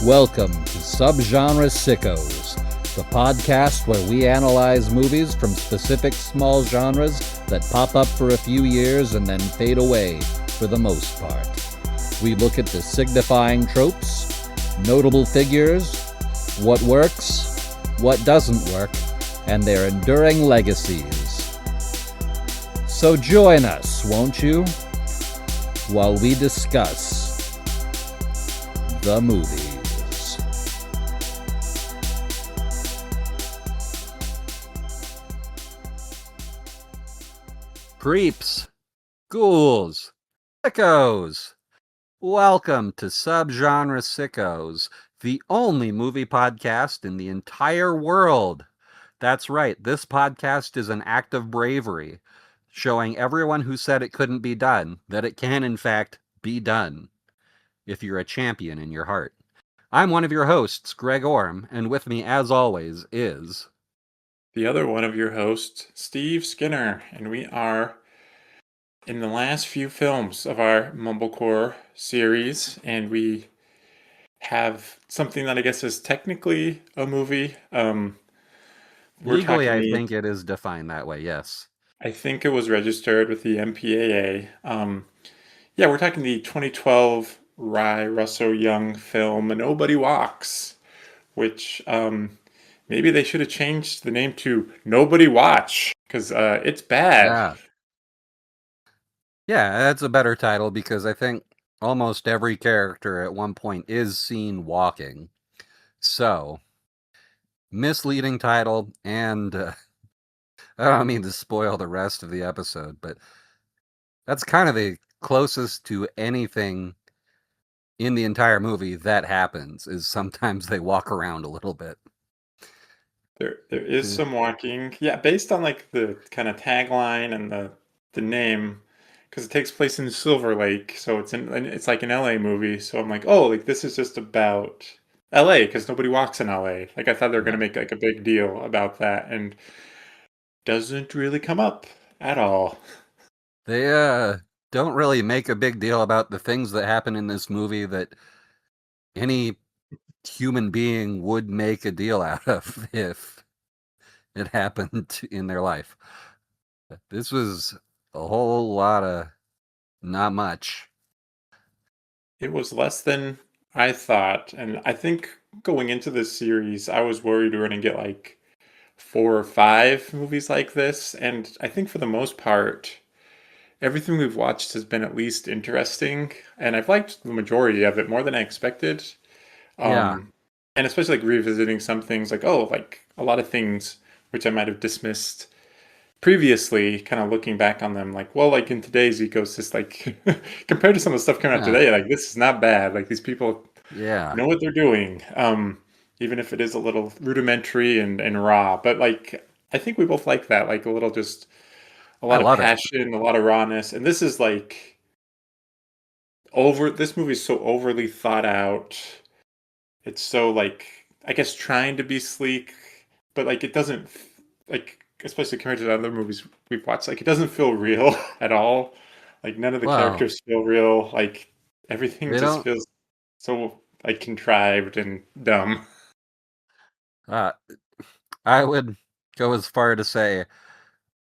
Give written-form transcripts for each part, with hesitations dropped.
Welcome to Subgenre Sickos, the podcast where we analyze movies from specific small genres that pop up for a few years and then fade away for the most part. We look at the signifying tropes, notable figures, what works, what doesn't work, and their enduring legacies. So join us, won't you, while we discuss the movies. Creeps, ghouls, sickos. Welcome to Subgenre Sickos, the only movie podcast in the entire world. That's right, this podcast is an act of bravery, showing everyone who said it couldn't be done that it can, in fact, be done, if you're a champion in your heart. I'm one of your hosts, Greg Orm, and with me, as always, is... the other one of your hosts, Steve Skinner, and we are in the last few films of our Mumblecore series, and we have something that I guess is technically a movie. Legally, I think it is defined that way, yes. I think it was registered with the MPAA. Yeah, we're talking the 2012 Ry Russo-Young film, Nobody Walks, which maybe they should have changed the name to Nobody Watch, because it's bad. Yeah, that's a better title because I think almost every character at one point is seen walking. So, misleading title, and I don't mean to spoil the rest of the episode, but that's kind of the closest to anything in the entire movie that happens, is sometimes they walk around a little bit. There is some walking. Yeah, based on like the kind of tagline and the name, because it takes place in Silver Lake, so it's like an LA movie. So I'm like, oh, like this is just about LA because nobody walks in LA. Like I thought they were gonna make like a big deal about that, and doesn't really come up at all. They don't really make a big deal about the things that happen in this movie that any human being would make a deal out of if it happened in their life. This was a whole lot of not much. It was less than I thought, and I think going into this series, I was worried we were gonna get like 4 or 5 movies like this, and I think for the most part, everything we've watched has been at least interesting, and I've liked the majority of it more than I expected. Yeah. And especially like revisiting some things, like oh, like a lot of things which I might have dismissed previously, kind of looking back on them, like well, like in today's ecosystem, like compared to some of the stuff coming out today, like this is not bad. Like these people know what they're doing, even if it is a little rudimentary and raw. But like I think we both like that, like a little just a lot of passion, a lot of rawness. And this is like this movie is so overly thought out. It's so like I guess trying to be sleek, but like it doesn't, like especially compared to the other movies we've watched, like it doesn't feel real at all. Like none of the characters feel real. Like everything just feels so like contrived and dumb. I would go as far to say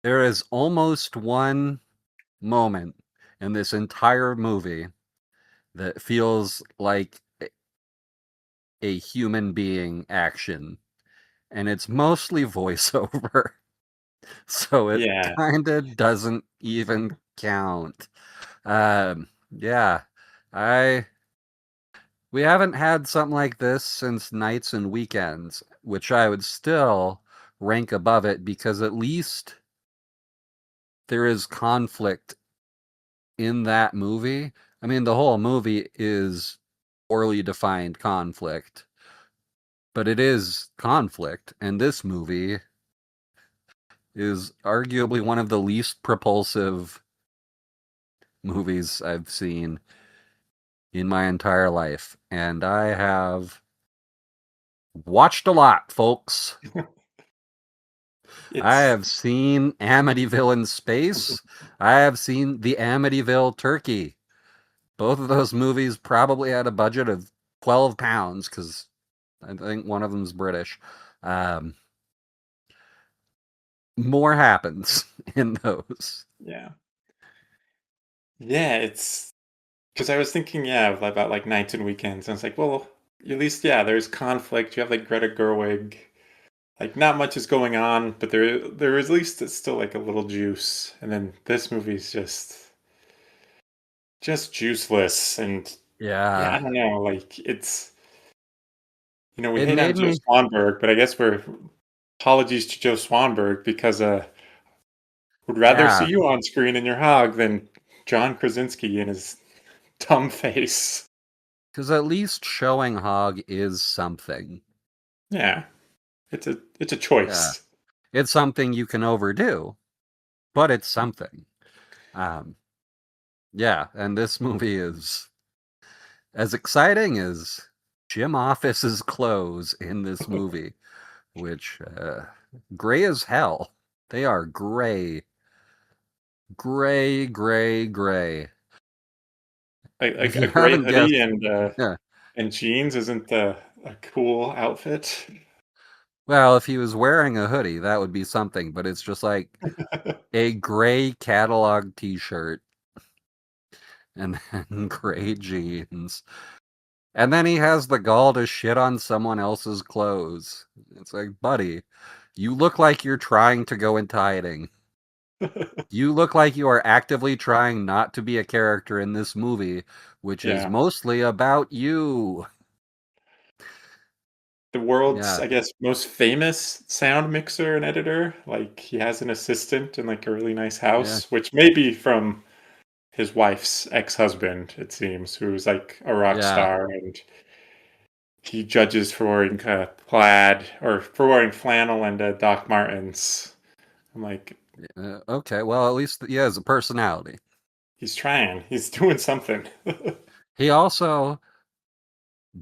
there is almost one moment in this entire movie that feels like a human being action, and it's mostly voiceover. So it kind of doesn't even count. We haven't had something like this since Nights and Weekends, which I would still rank above it because at least there is conflict in that movie. I mean, the whole movie is poorly defined conflict, but it is conflict, and this movie is arguably one of the least propulsive movies I've seen in my entire life, and I have watched a lot, folks. I have seen Amityville in Space. I have seen the Amityville Turkey. Both of those movies probably had a budget of 12 pounds because I think one of them's British. Um, more happens in those. Yeah. Yeah, it's because I was thinking, yeah, about like nights and weekends, and it's like, well, at least, yeah, there's conflict. You have like Greta Gerwig. Like not much is going on, but there is at least it's still like a little juice. And then this movie's just juiceless, and yeah, I Yeah. don't know, like it's we It hate on made Joe me, Swanberg, but I guess we're apologies to Joe Swanberg because would rather see yeah, you on screen in your hog than John Krasinski in his dumb face. because at least showing Hog is something. Yeah, it's a Yeah. choice. It's something you can overdo, but it's something. Um, yeah, and this movie is as exciting as Jim Office's clothes in this movie, which gray as hell. They are gray, gray, gray, gray. Like If a you gray haven't guessed, hoodie yeah. and jeans isn't a cool outfit. Well, if he was wearing a hoodie, that would be something, but it's just like a gray catalog t-shirt and then gray jeans. And then he has the gall to shit on someone else's clothes. It's like, buddy, you look like you're trying to go into hiding. You look like you are actively trying not to be a character in this movie, which is Yeah. mostly about you. The world's, Yeah, I guess, most famous sound mixer and editor. Like he has an assistant in like a really nice yeah, house, which may be from his wife's ex-husband, it seems, who's like a rock yeah. star, and he judges for wearing plaid or for wearing flannel and Doc Martens. I'm like, Okay, well, at least he has a personality. he's trying, he's doing something. He also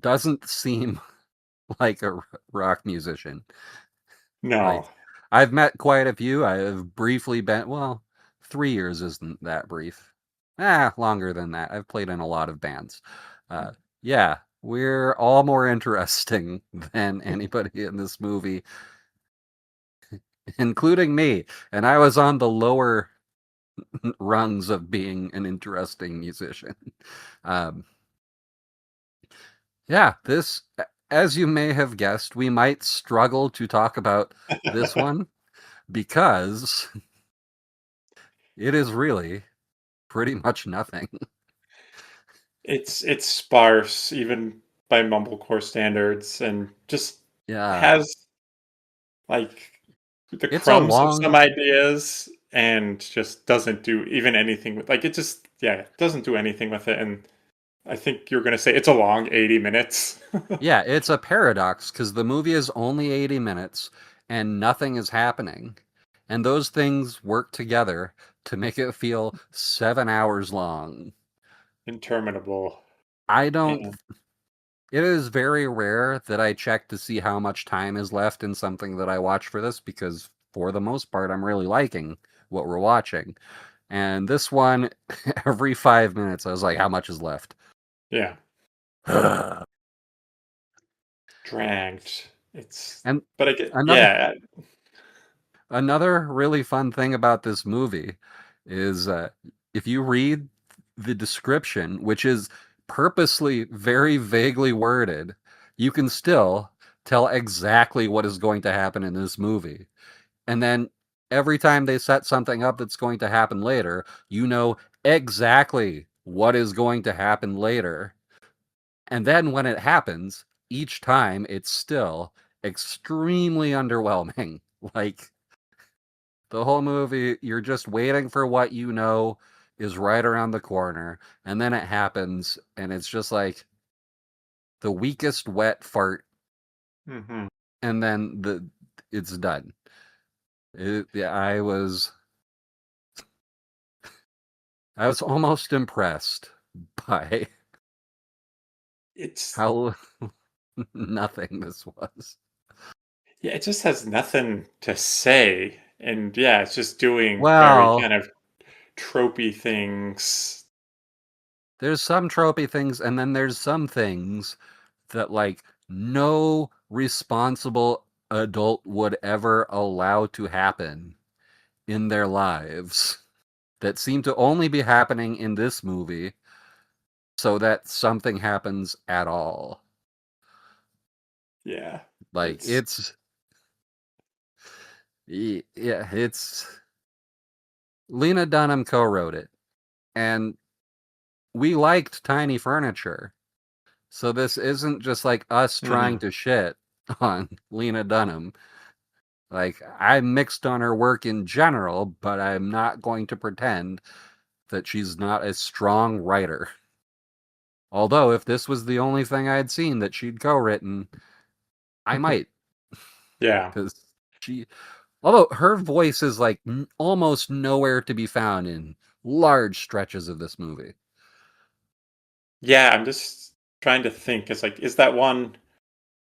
doesn't seem like a rock musician. No. Like, I've met quite a few. I have briefly been, well, 3 years isn't that brief. Longer than that. I've played in a lot of bands. Uh, yeah, we're all more interesting than anybody in this movie, including me. And I was on the lower rungs of being an interesting musician. Um, yeah, as you may have guessed, we might struggle to talk about this one because it is really pretty much nothing. It's sparse even by mumblecore standards, and just Yeah. has like the It's a crumbs of long some ideas and just doesn't do even anything with, like, it just, yeah, doesn't do anything with it. And I think you're going to say it's a long 80 minutes. yeah, it's a paradox because the movie is only 80 minutes and nothing is happening. And those things work together to make it feel 7 hours long. Interminable. I don't, And it is very rare that I check to see how much time is left in something that I watch for this because for the most part, I'm really liking what we're watching. And this one, every 5 minutes, I was like, how much is left? yeah, and dragged. It's, another but I get, yeah. Another really fun thing about this movie is if you read the description, which is purposely very vaguely worded, you can still tell exactly what is going to happen in this movie. And then every time they set something up that's going to happen later, you know exactly what is going to happen later. And then when it happens, each time it's still extremely underwhelming. Like, the whole movie, you're just waiting for what you know is right around the corner, and then it happens, and it's just like the weakest wet fart, Hmm. and then it's done. Yeah, I was almost impressed by It's, how nothing this was. yeah, it just has nothing to say. And yeah, it's just doing very Well, kind of tropey things. there's some tropey things, and then there's some things that like no responsible adult would ever allow to happen in their lives that seem to only be happening in this movie so that something happens at all. Yeah. Like It's yeah, it's Lena Dunham co-wrote it, and we liked Tiny Furniture. So this isn't just like us trying mhm. to shit on Lena Dunham. Like, I'm mixed on her work in general, but I'm not going to pretend that she's not a strong writer. Although, if this was the only thing I'd seen that she'd co-written, I might, Yeah. because she, although her voice is like almost nowhere to be found in large stretches of this movie. Yeah, I'm just trying to think. It's like, is that one?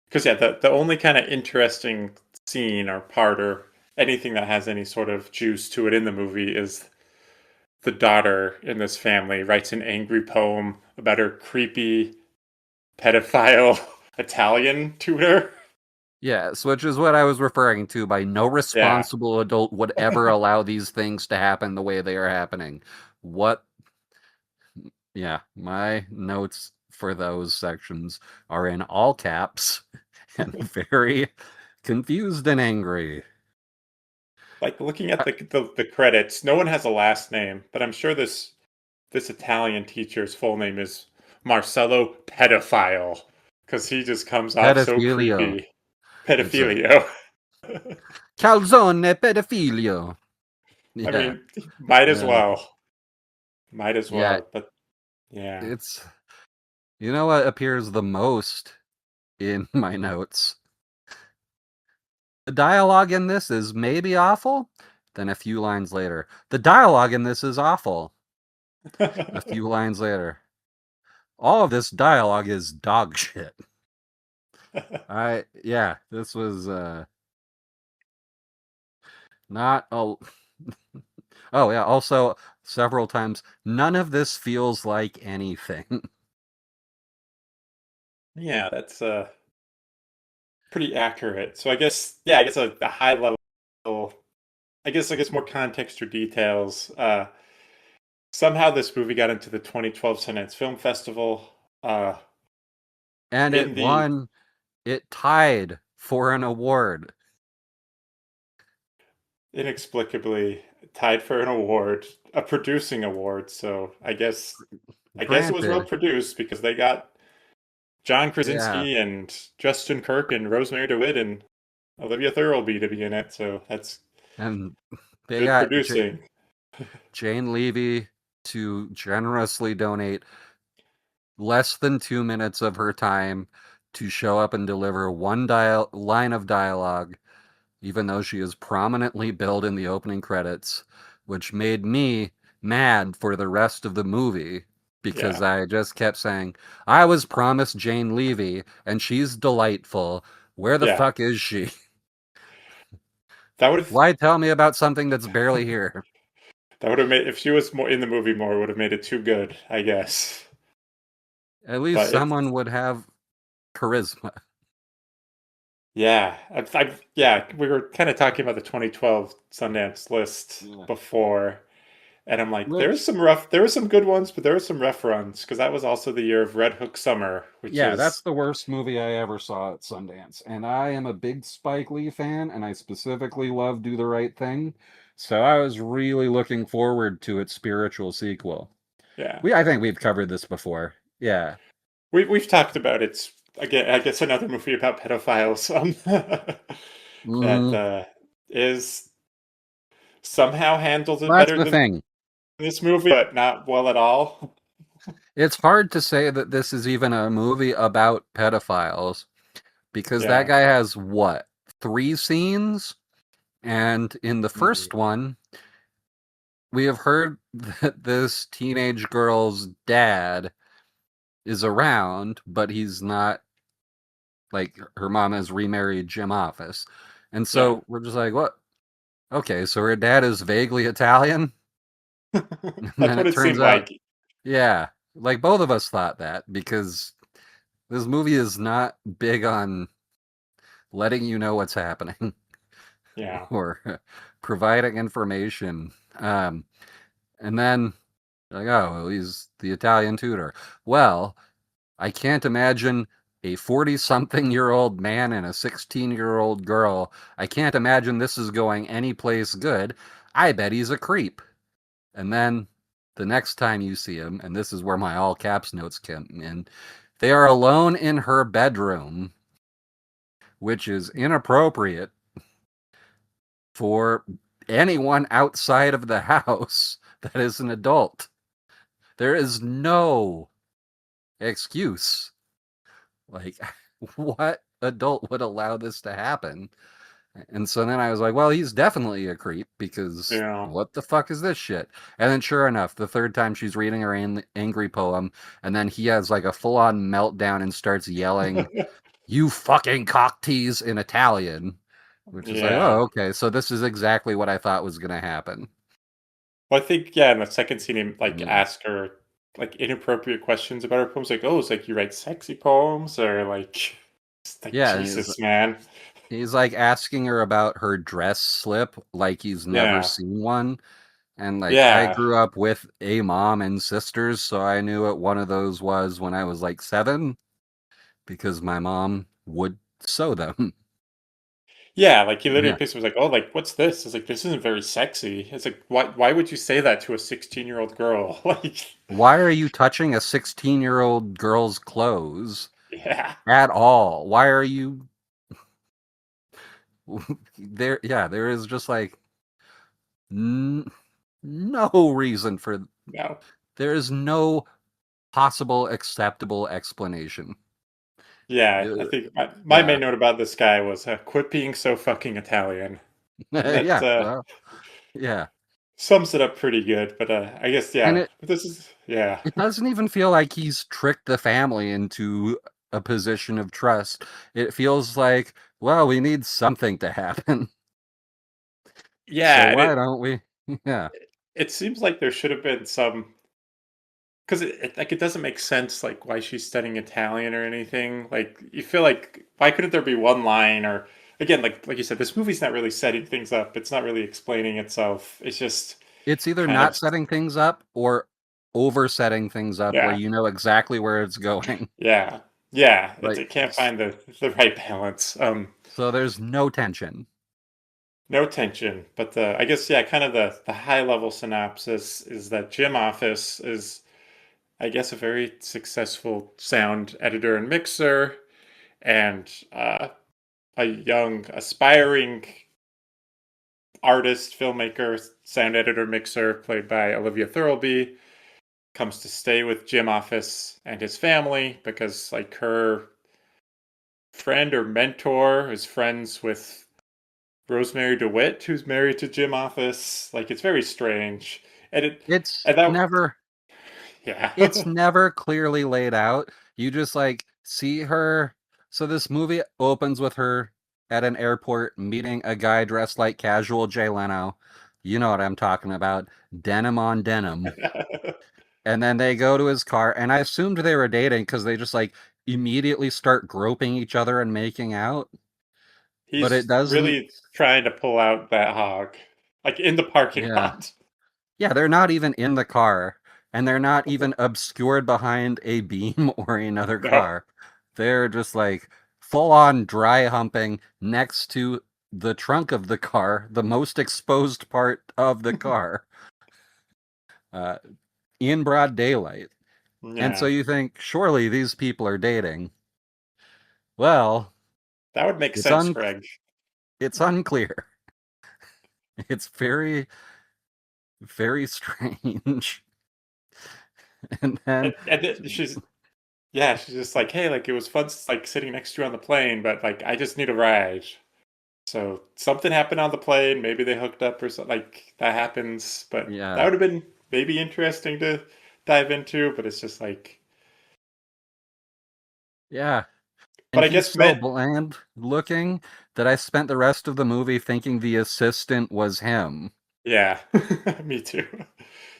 Because yeah, the only kind of interesting scene or part or anything that has any sort of juice to it in the movie is the daughter in this family writes an angry poem about her creepy pedophile Italian tutor. Yes, which is what I was referring to by no Yeah. responsible adult would ever allow these things to happen the way they are happening. What? Yeah, my notes for those sections are in all caps and very confused and angry. Like looking at Uh, the credits, no one has a last name, but I'm sure this Italian teacher's full name is Marcello Pedophile because he just comes off so Pedophilia. creepy. It's a Pedophilia. calzone pedofilio. I Yeah. mean, might as Uh, well. Might as yeah, well. But yeah. it's you know what appears the most in my notes? The dialogue in this is maybe awful. Then a few lines later, the dialogue in this is awful. A few lines later, all of this dialogue is dog shit. Yeah, this was not a. Oh yeah, also several times, none of this feels like anything. Yeah, that's pretty accurate. So I guess yeah, I guess a high level I guess more context or details. Somehow this movie got into the 2012 Sundance Film Festival. And In the it tied for an award. inexplicably tied for an award, a producing award. So I guess it was well Granted, produced because they got John yeah, Krasinski and Justin Kirk and Rosemary DeWitt and Olivia Thirlby to be in it. So that's and they good got producing. Jane Levy to generously donate less than 2 minutes of her time to show up and deliver one line of dialogue, even though she is prominently billed in the opening credits, which made me mad for the rest of the movie because Yeah, I just kept saying, I was promised Jane Levy, and she's delightful. Where the yeah. fuck is she? That would have Why tell me about something that's barely here? that would have made if she was more in the movie more, would have made it too good, I guess. At least But it's someone would have charisma. yeah, yeah. We were kind of talking about the 2012 Sundance list Yeah. before, and I'm like, Which, there were some good ones, but there were some rough runs because that was also the year of Red Hook Summer, which yeah, that's is the worst movie I ever saw at Sundance. And I am a big Spike Lee fan, and I specifically love Do the Right Thing. So I was really looking forward to its spiritual sequel. yeah. I think we've covered this before. Yeah. We've talked about it's again. I guess another movie about pedophiles that Hmm. is somehow handles it That's better the than thing. this movie, but not well at all. It's hard to say that this is even a movie about pedophiles because that Yeah. guy has what? Three scenes? And in the Mhm. first one, we have heard that this teenage girl's dad is around, but he's not like her mom has remarried Jim Office. And Yeah. so we're just like, what? Okay, so her dad is vaguely Italian? And That's then what it it turns seemed out, like. yeah, like both of us thought that because This movie is not big on letting you know what's happening Yeah. or providing information. And then like, oh, well, he's the Italian tutor. Well, I can't imagine a 40-something-year-old man and a 16-year-old girl. I can't imagine this is going any place good. I bet he's a creep. And then the next time you see him, and this is where my all caps notes come in, they are alone in her bedroom, which is inappropriate for anyone outside of the house that is an adult. There is no excuse. Like, what adult would allow this to happen? And so then I was like, well, he's definitely a creep because Yeah. what the fuck is this shit? And then sure enough, the third time she's reading her angry poem, and then he has like a full on meltdown and starts yelling, "You fucking cock tease" in Italian, which is like, Yeah. oh, okay, so this is exactly what I thought was going to happen. Well, I think yeah, in the second scene, he like Mm. ask her like inappropriate questions about her poems, like, "Oh, it's like you write sexy poems," or like, it's like Yeah, and he's Jesus, man. he's like asking her about her dress slip like he's never Yeah, seen one. And like I yeah, grew up with a mom and sisters, so I knew what one of those was when I was like 7 because my mom would sew them. yeah. Like he literally Yeah. picks was like, "Oh, like what's this?" It's like this isn't very sexy. It's like why would you say that to a 16-year-old girl? Like, Why are you touching a 16-year-old girl's clothes yeah, at all? Why are you there? Yeah, there is just like n- no reason for no, there is no possible acceptable explanation. yeah. I Uh, think my yeah. main note about this guy was quit being so fucking Italian. That Yeah, well, yeah. sums it up pretty good. But I guess And yeah. it But this is yeah. It doesn't even feel like he's tricked the family into a position of trust. It feels like, well, we need something to happen. So Yeah, and why don't we? Yeah. it seems like there should have been some because like it doesn't make sense like why she's studying Italian or anything. Like you feel like why couldn't there be one line or again like you said this movie's not really setting things up. It's not really explaining itself. It's just It's either kind of not setting things up or over setting things up where yeah. you know exactly where it's going. Yeah. Yeah, Like, it can't find the right balance. so there's no tension. No tension, but the I guess yeah, kind of the high level synopsis is that Jim Office is I guess a very successful sound editor and mixer and a young aspiring artist, filmmaker, sound editor, mixer played by Olivia Thirlby comes to stay with Jim Office and his family because like her friend or mentor is friends with Rosemary DeWitt, who's married to Jim Office. Like it's very strange. And it It's and that never yeah. it's never clearly laid out. You just like see her. So this movie opens with her at an airport meeting a guy dressed like casual Jay Leno. You know what I'm talking about. Denim on denim. And then they go to his car, and I assumed they were dating because they just like immediately start groping each other and making out. But it He's doesn't. really trying to pull out that hog. Like in the parking Yeah. lot. Yeah, they're not even in the car, and they're not even obscured behind a beam or another No. car. They're just like full on dry humping next to the trunk of the car, the most exposed part of the car, uh, in broad daylight. And so Yeah. you think, surely these people are dating. Well, That would make it's sense, un Greg. it's unclear. It's very, very strange. And then She's yeah, she's just like, hey, like it was fun like sitting next to you on the plane, but like I just need a ride. So something happened on the plane. Maybe they hooked up or something like that happens. But that yeah. would have been maybe interesting to dive into. But it's just like, Yeah. but And I he's guess so men, bland looking that I spent the rest of the movie thinking the assistant was him. yeah, me too.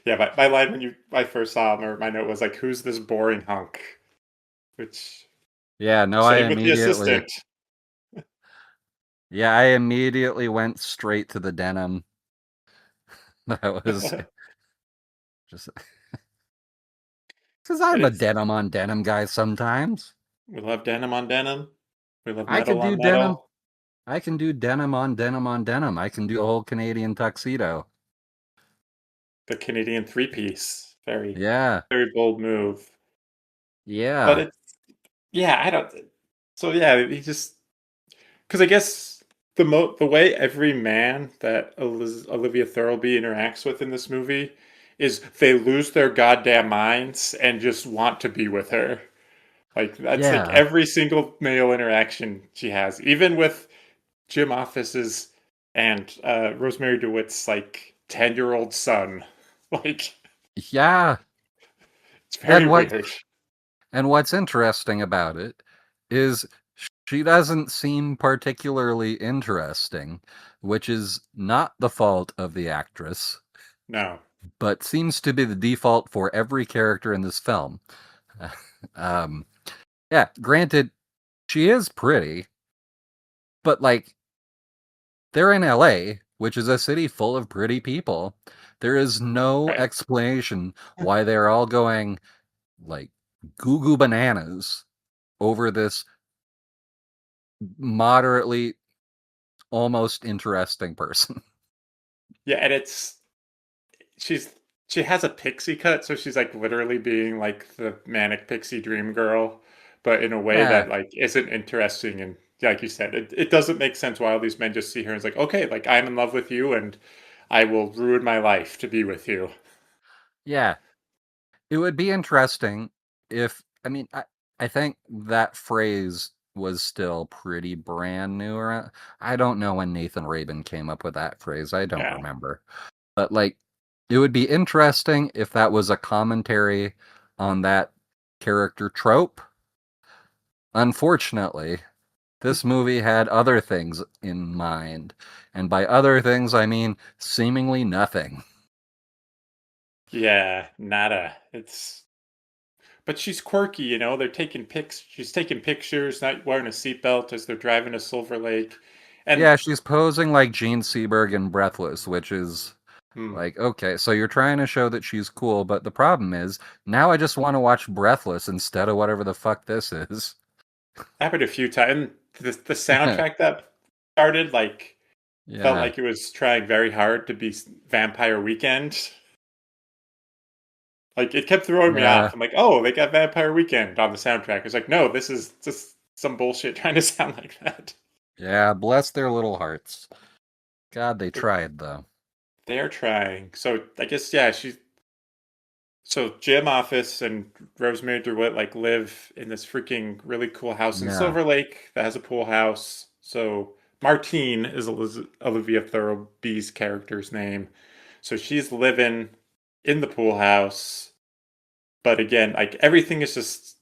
Yeah, my line when I first saw him or my note was like, "Who's this boring hunk?" Which Yeah, no, I Same with the immediately assistant. yeah, I immediately went straight to the denim. That was just because But I'm a it's denim on denim guy sometimes. we love denim on denim. We love I metal could do on denim. metal. I can do denim on denim on denim. I can do a whole Canadian tuxedo. The Canadian three-piece. Very, Yeah, very bold move. But yeah, it's yeah, I don't. So yeah, he just because I guess the way every man that Olivia Thirlby interacts with in this movie is they lose their goddamn minds and just want to be with her. Like that's like yeah, every single male interaction she has, even with Jim Office's and Rosemary DeWitt's like 10-year-old son. Like yeah. it's very And weird. what's interesting about it is she doesn't seem particularly interesting, which is not the fault of the actress, No. but seems to be the default for every character in this film. um, yeah, granted, she is pretty, but like they're in LA, which is a city full of pretty people. There is no Right. explanation why they're all going like goo goo bananas over this moderately almost interesting person. Yeah, and she's she has a pixie cut, so she's like literally being like the manic pixie dream girl, but in a way Yeah, that like isn't interesting. And yeah, like you said, it doesn't make sense why all these men just see her and it's like, okay, like I'm in love with you and I will ruin my life to be with you. yeah. It would be interesting if, I think that phrase was still pretty brand new. Or I don't know when Nathan Rabin came up with that phrase. I don't Yeah. remember. But like, it would be interesting if that was a commentary on that character trope. Unfortunately, this movie had other things in mind. And by other things, I mean seemingly nothing. Yeah, nada. It's but she's quirky, you know. They're taking pics. She's taking pictures, not wearing a seatbelt as they're driving to Silver Lake, and Yeah, she's posing like Gene Seberg in Breathless, which is hmm, like, okay, so you're trying to show that she's cool, but the problem is now I just want to watch Breathless instead of whatever the fuck this is. happened a few times. The soundtrack that started like felt Yeah, like it was trying very hard to be Vampire Weekend. Like it kept throwing me yeah, off. I'm like, oh, they got Vampire Weekend on the soundtrack. It's like, no, this is just some bullshit trying to sound like that. yeah, bless their little hearts. God, they But tried though. they're trying. So I guess yeah, she's so Jim Office and Rosemary DeWitt like live in this freaking really cool house in Yeah, Silver Lake that has a pool house. So Martine is Olivia Thirlby's character's name. So she's living in the pool house, but again, like everything is just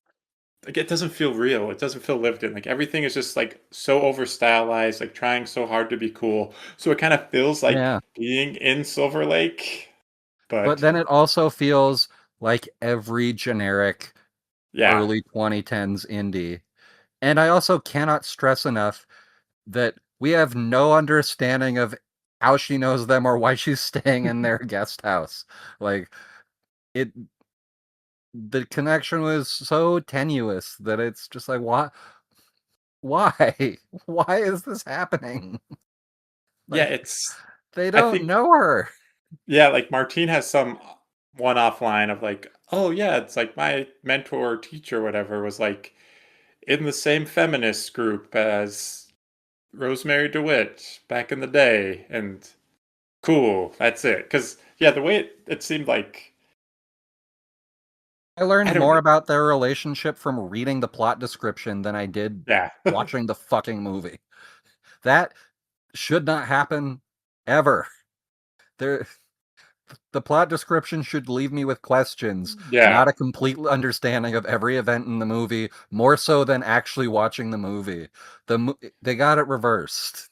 like it doesn't feel real. It doesn't feel lived in. Like everything is just like so over stylized, like trying so hard to be cool. So it kind of feels like yeah. being in Silver Lake, But but then it also feels like every generic yeah. early 2010s indie. And I also cannot stress enough that we have no understanding of how she knows them or why she's staying in their guest house. Like it the connection was so tenuous that it's just like why? Why is this happening? Yeah, Like it's they I don't think know her. yeah, like Martine has some one-off line of like, "Oh yeah, it's like my mentor or teacher or whatever was like in the same feminist group as Rosemary DeWitt back in the day." And cool, that's it. Cuz yeah, the way it seemed like I I learned don't more about their relationship from reading the plot description than I did yeah. watching the fucking movie. That should not happen ever. There the plot description should leave me with questions, Yeah. not a complete understanding of every event in the movie, more so than actually watching the movie. They got it reversed.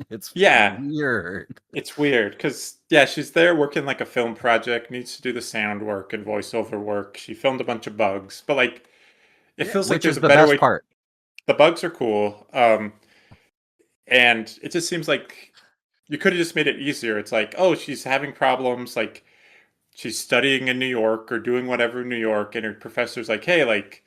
It's Yeah, weird. it's weird cuz yeah, she's there working like a film project, needs to do the sound work and voiceover work. She filmed a bunch of bugs, but like it Yeah, feels like which there's is a the better best way. part. The bugs are cool, and it just seems like you could have just made it easier. It's like, oh, she's having problems, like she's studying in New York or doing whatever in New York, and her professor's like, hey, like,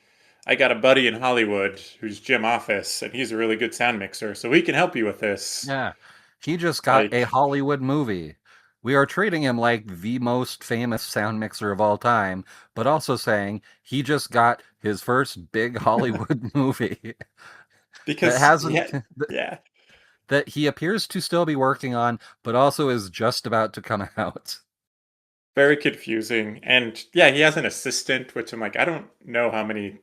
I got a buddy in Hollywood who's Jim Office, and he's a really good sound mixer, so he can help you with this. Yeah. He just got a Like, Hollywood movie. We are treating him like the most famous sound mixer of all time, but also saying he just got his first big Hollywood movie that because hasn't yeah, that he appears to still be working on, but also is just about to come out. very confusing. And yeah, he has an assistant, which I'm like, I don't know how many.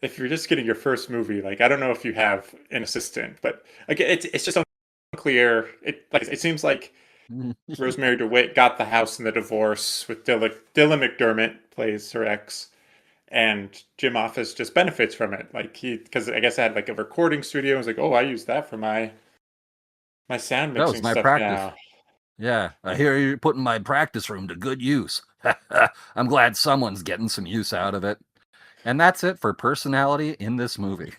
If you're just getting your first movie, like, I don't know if you have an assistant, but again, it's just unclear. It seems like Rosemary DeWitt got the house in the divorce with Dylan McDermott plays her ex, and Jim Office just benefits from it. Like because I guess I had like a recording studio. I was like, oh, I use that for my sound That was mixing my stuff practice. now. Yeah, I Yeah. hear you're putting my practice room to good use. I'm glad someone's getting some use out of it. And that's it for personality in this movie.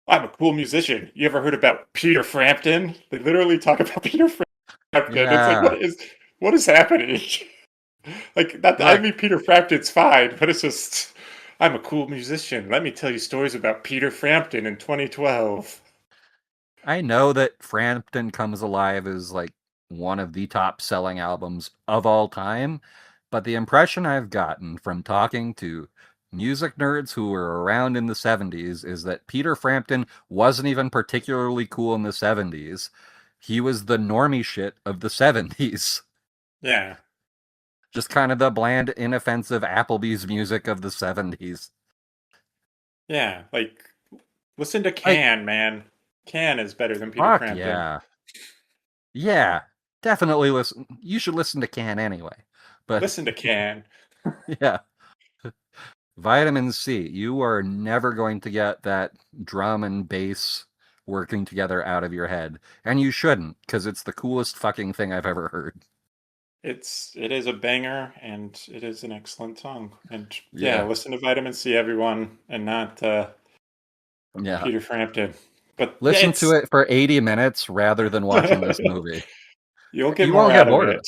I'm a cool musician. You ever heard about Peter Frampton? They literally talk about Peter Frampton. It's like, Yeah, what is happening? Like that. I like mean, Peter Frampton's fine, but it's just, I'm a cool musician. Let me tell you stories about Peter Frampton in 2012. I know that Frampton Comes Alive is like one of the top selling albums of all time, but the impression I've gotten from talking to music nerds who were around in the 70s is that Peter Frampton wasn't even particularly cool in the 70s. He was the normie shit of the 70s. Yeah, Just kind of the bland, inoffensive Applebee's music of the 70s. yeah. Like, listen to Like, Can, man. Can is better than Peter fuck Frampton. yeah. Yeah, definitely listen. You should listen to Can anyway. But Listen to Can. yeah, vitamin C. You are never going to get that drum and bass working together out of your head. And you shouldn't, because it's the coolest fucking thing I've ever heard. It is a banger and it is an excellent song. And yeah, Yeah, listen to Vitamin C, everyone, and not yeah. Peter Frampton. But yeah, Listen to it for 80 minutes rather than watching this movie. you'll get You more won't get out of bored of it. it.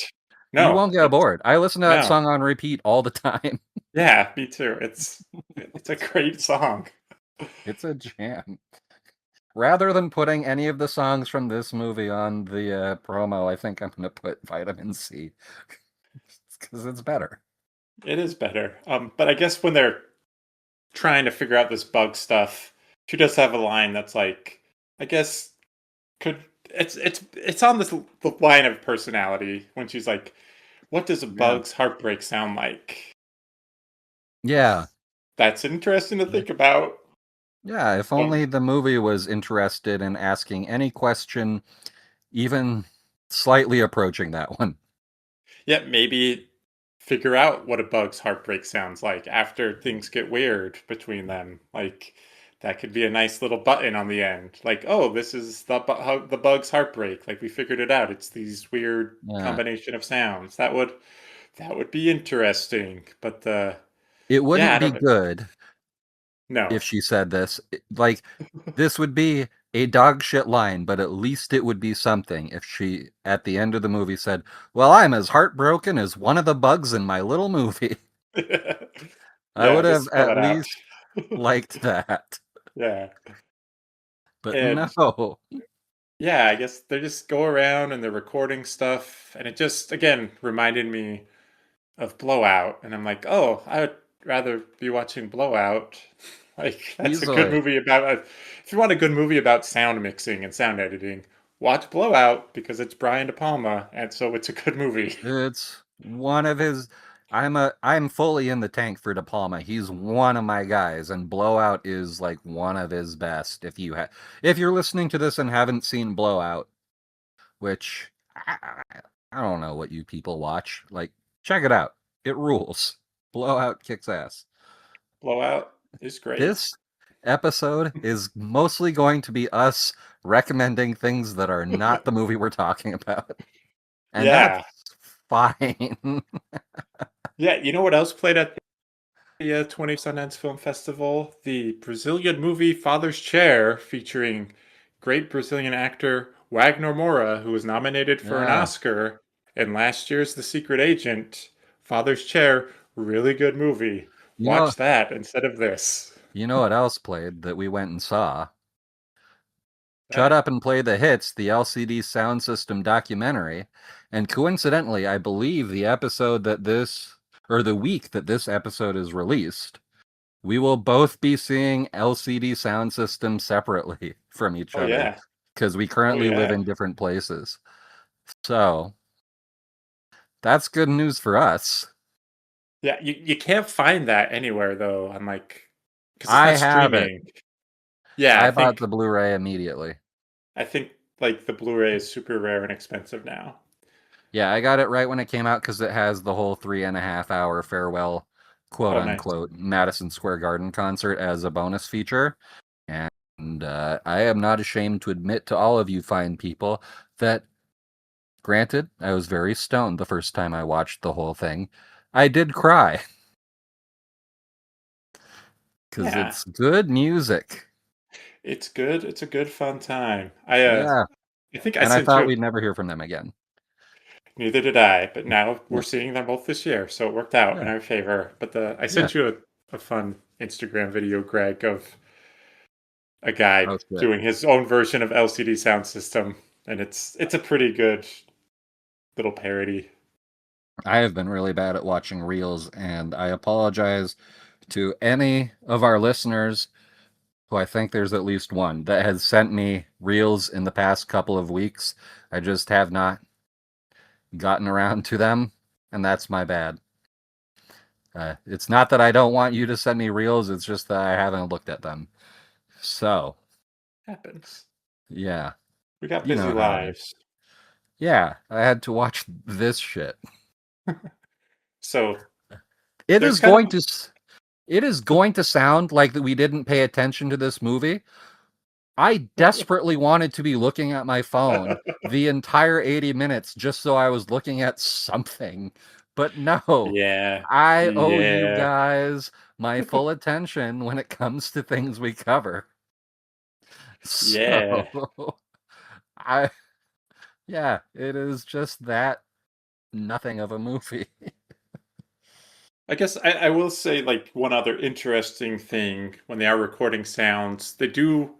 You No, won't get bored. I listen to that no. song on repeat all the time. Yeah, me too. It's a great song. It's a jam. Rather than putting any of the songs from this movie on the promo, I think I'm going to put Vitamin C because it's better. It is better. But I guess when they're trying to figure out this bug stuff, she does have a line that's like, I guess could it's on the line of personality when she's like, "What does a Yeah. bug's heartbreak sound like?" Yeah. That's interesting to think about. Yeah. If But only the movie was interested in asking any question, even slightly approaching that one. yeah, maybe figure out what a bug's heartbreak sounds like after things get weird between them. Like that could be a nice little button on the end. Like, oh, this is the bug's heartbreak. Like we figured it out. It's these weird Yeah. combination of sounds. That would be interesting. But It yeah, wouldn't I be don't know. good No. if she said this. Like, this would be a dog shit line, but at least it would be something if she, at the end of the movie, said, well, I'm as heartbroken as one of the bugs in my little movie. I Yeah, would just have spell at it out. least liked that. Yeah. But And no. yeah, I guess they just go around and they're recording stuff and it just again reminded me of Blowout, and I'm like, oh, I would rather be watching Blowout. Like that's a good Easily. movie about. If you want a good movie about sound mixing and sound editing, watch Blowout because it's Brian De Palma, and so it's a good movie. It's one of his. I'm fully in the tank for De Palma. He's one of my guys, and Blowout is like one of his best. If you're listening to this and haven't seen Blowout, which I don't know what you people watch, like check it out. It rules. Blowout kicks ass. Blowout is great. This episode is mostly going to be us recommending things that are not the movie we're talking about. And that's Yeah, fine. yeah. You know what else played at the 20 Sundance Film Festival, the Brazilian movie Father's Chair, featuring great Brazilian actor Wagner Moura, who was nominated for an Yeah. Oscar in last year's The Secret Agent. Father's Chair, really good movie. You know, Watch that instead of this. you know what else played that we went and saw? Shut That. Up and Play the Hits, the LCD Sound System documentary. And coincidentally, I believe the episode that this, or the week that this episode is released, we will both be seeing LCD Sound System separately from each Oh other yeah. because we Oh currently live yeah. in different places. So that's good news for us. Yeah, you can't find that anywhere though, on like, because it's I not have it. streaming. Yeah, I bought the Blu-ray immediately. I think like the Blu-ray is super rare and expensive now. Yeah, I got it right when it came out because it has the whole 3.5 hour farewell, quote Oh, nice. unquote, Madison Square Garden concert as a bonus feature. And I am not ashamed to admit to all of you fine people that, granted, I was very stoned the first time I watched the whole thing. I did cry because Yeah, it's good music. it's good. It's a good fun time. I Yeah, I think I and I sent thought you a, we'd never hear from them again. neither did I, but now Yeah, we're seeing them both this year, so it worked out in yeah, our favor. But the I yeah. sent you a fun Instagram video, Greg, of a guy Oh shit. doing his own version of LCD Sound System, and it's a pretty good little parody. I have been really bad at watching reels, and I apologize to any of our listeners who I think there's at least one that has sent me reels in the past couple of weeks. I just have not gotten around to them, and that's my bad. It's not that I don't want you to send me reels, it's just that I haven't looked at them. So, Happens. yeah, We got you busy know how it is. lives. Yeah, I had to watch this shit. So It there's is kind going of to it is going to sound like that we didn't pay attention to this movie. I desperately wanted to be looking at my phone the entire 80 minutes just so I was looking at something. But no, yeah. I owe you Yeah. guys my full attention when it comes to things we cover. Yeah. So, I, yeah, it is just that nothing of a movie. I guess I will say like one other interesting thing when they are recording sounds, they do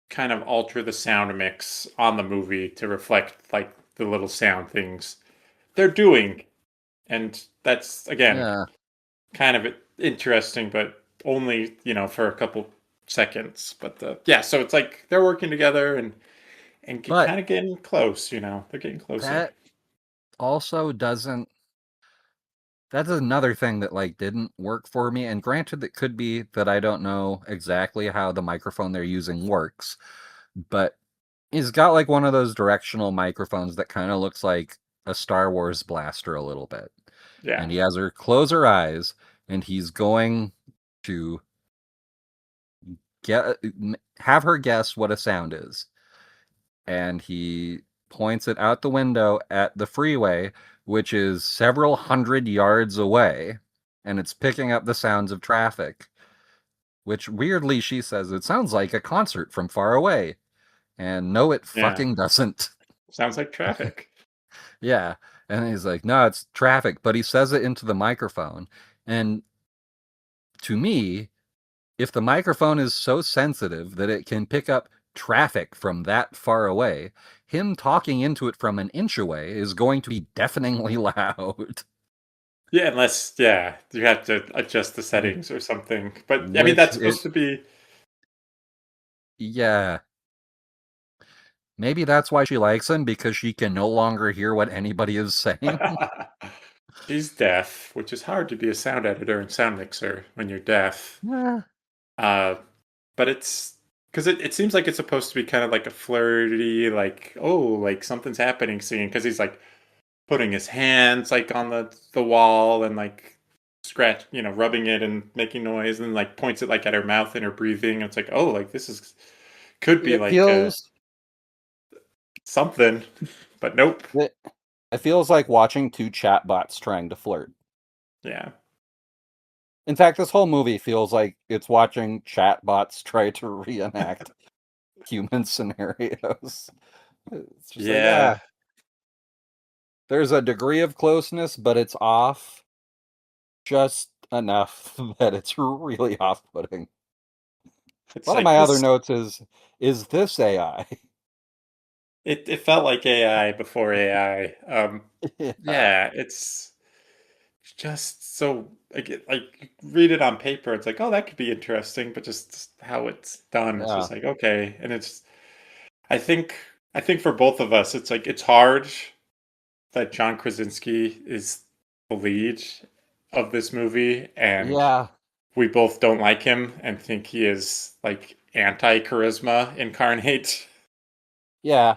kind of alter the sound mix on the movie to reflect like the little sound things they're doing. And that's again Yeah, kind of interesting, but only, for a couple seconds. But yeah, so it's like they're working together and but kind of getting close, they're getting closer. that also doesn't that's another thing that like didn't work for me, and granted it could be that I don't know exactly how the microphone they're using works, but he's got like one of those directional microphones that kind of looks like a Star Wars blaster a little bit. Yeah. And he has her close her eyes and he's going to get have her guess what a sound is. And he points it out the window at the freeway, which is several hundred yards away, and it's picking up the sounds of traffic, which weirdly she says it sounds like a concert from far away. And no, it Yeah. fucking doesn't. Sounds like traffic. Yeah. And he's like, no, it's traffic. But he says it into the microphone. And to me, if the microphone is so sensitive that it can pick up traffic from that far away, him talking into it from an inch away is going to be deafeningly loud. Yeah, unless you have to adjust the settings or something. But I mean Which that's it, supposed to be yeah. Maybe that's why she likes him, because she can no longer hear what anybody is saying. She's deaf, which is hard to be a sound editor and sound mixer when you're deaf. Yeah. Uh, but it's because it seems like it's supposed to be kind of like a flirty, like, oh, like something's happening scene. Because he's like putting his hands like on the wall and like rubbing it and making noise, and like points it like at her mouth and her breathing. And it's like, oh, like this is could be It like feels something, but nope. it, it feels like watching two chatbots trying to flirt. Yeah. In fact, this whole movie feels like it's watching chatbots try to reenact human scenarios. It's just like, Yeah, there's a degree of closeness, but it's off just enough that it's really off-putting. it's One of like my other this. notes is this AI? It felt like AI before AI. Yeah, Yeah, it's just so like read it on paper. It's like, oh, that could be interesting, but just how it's done, it's yeah, just like okay. And it's I think I think for both of us, it's like it's hard that John Krasinski is the lead of this movie, and yeah, we both don't like him and think he is like anti charisma incarnate. yeah.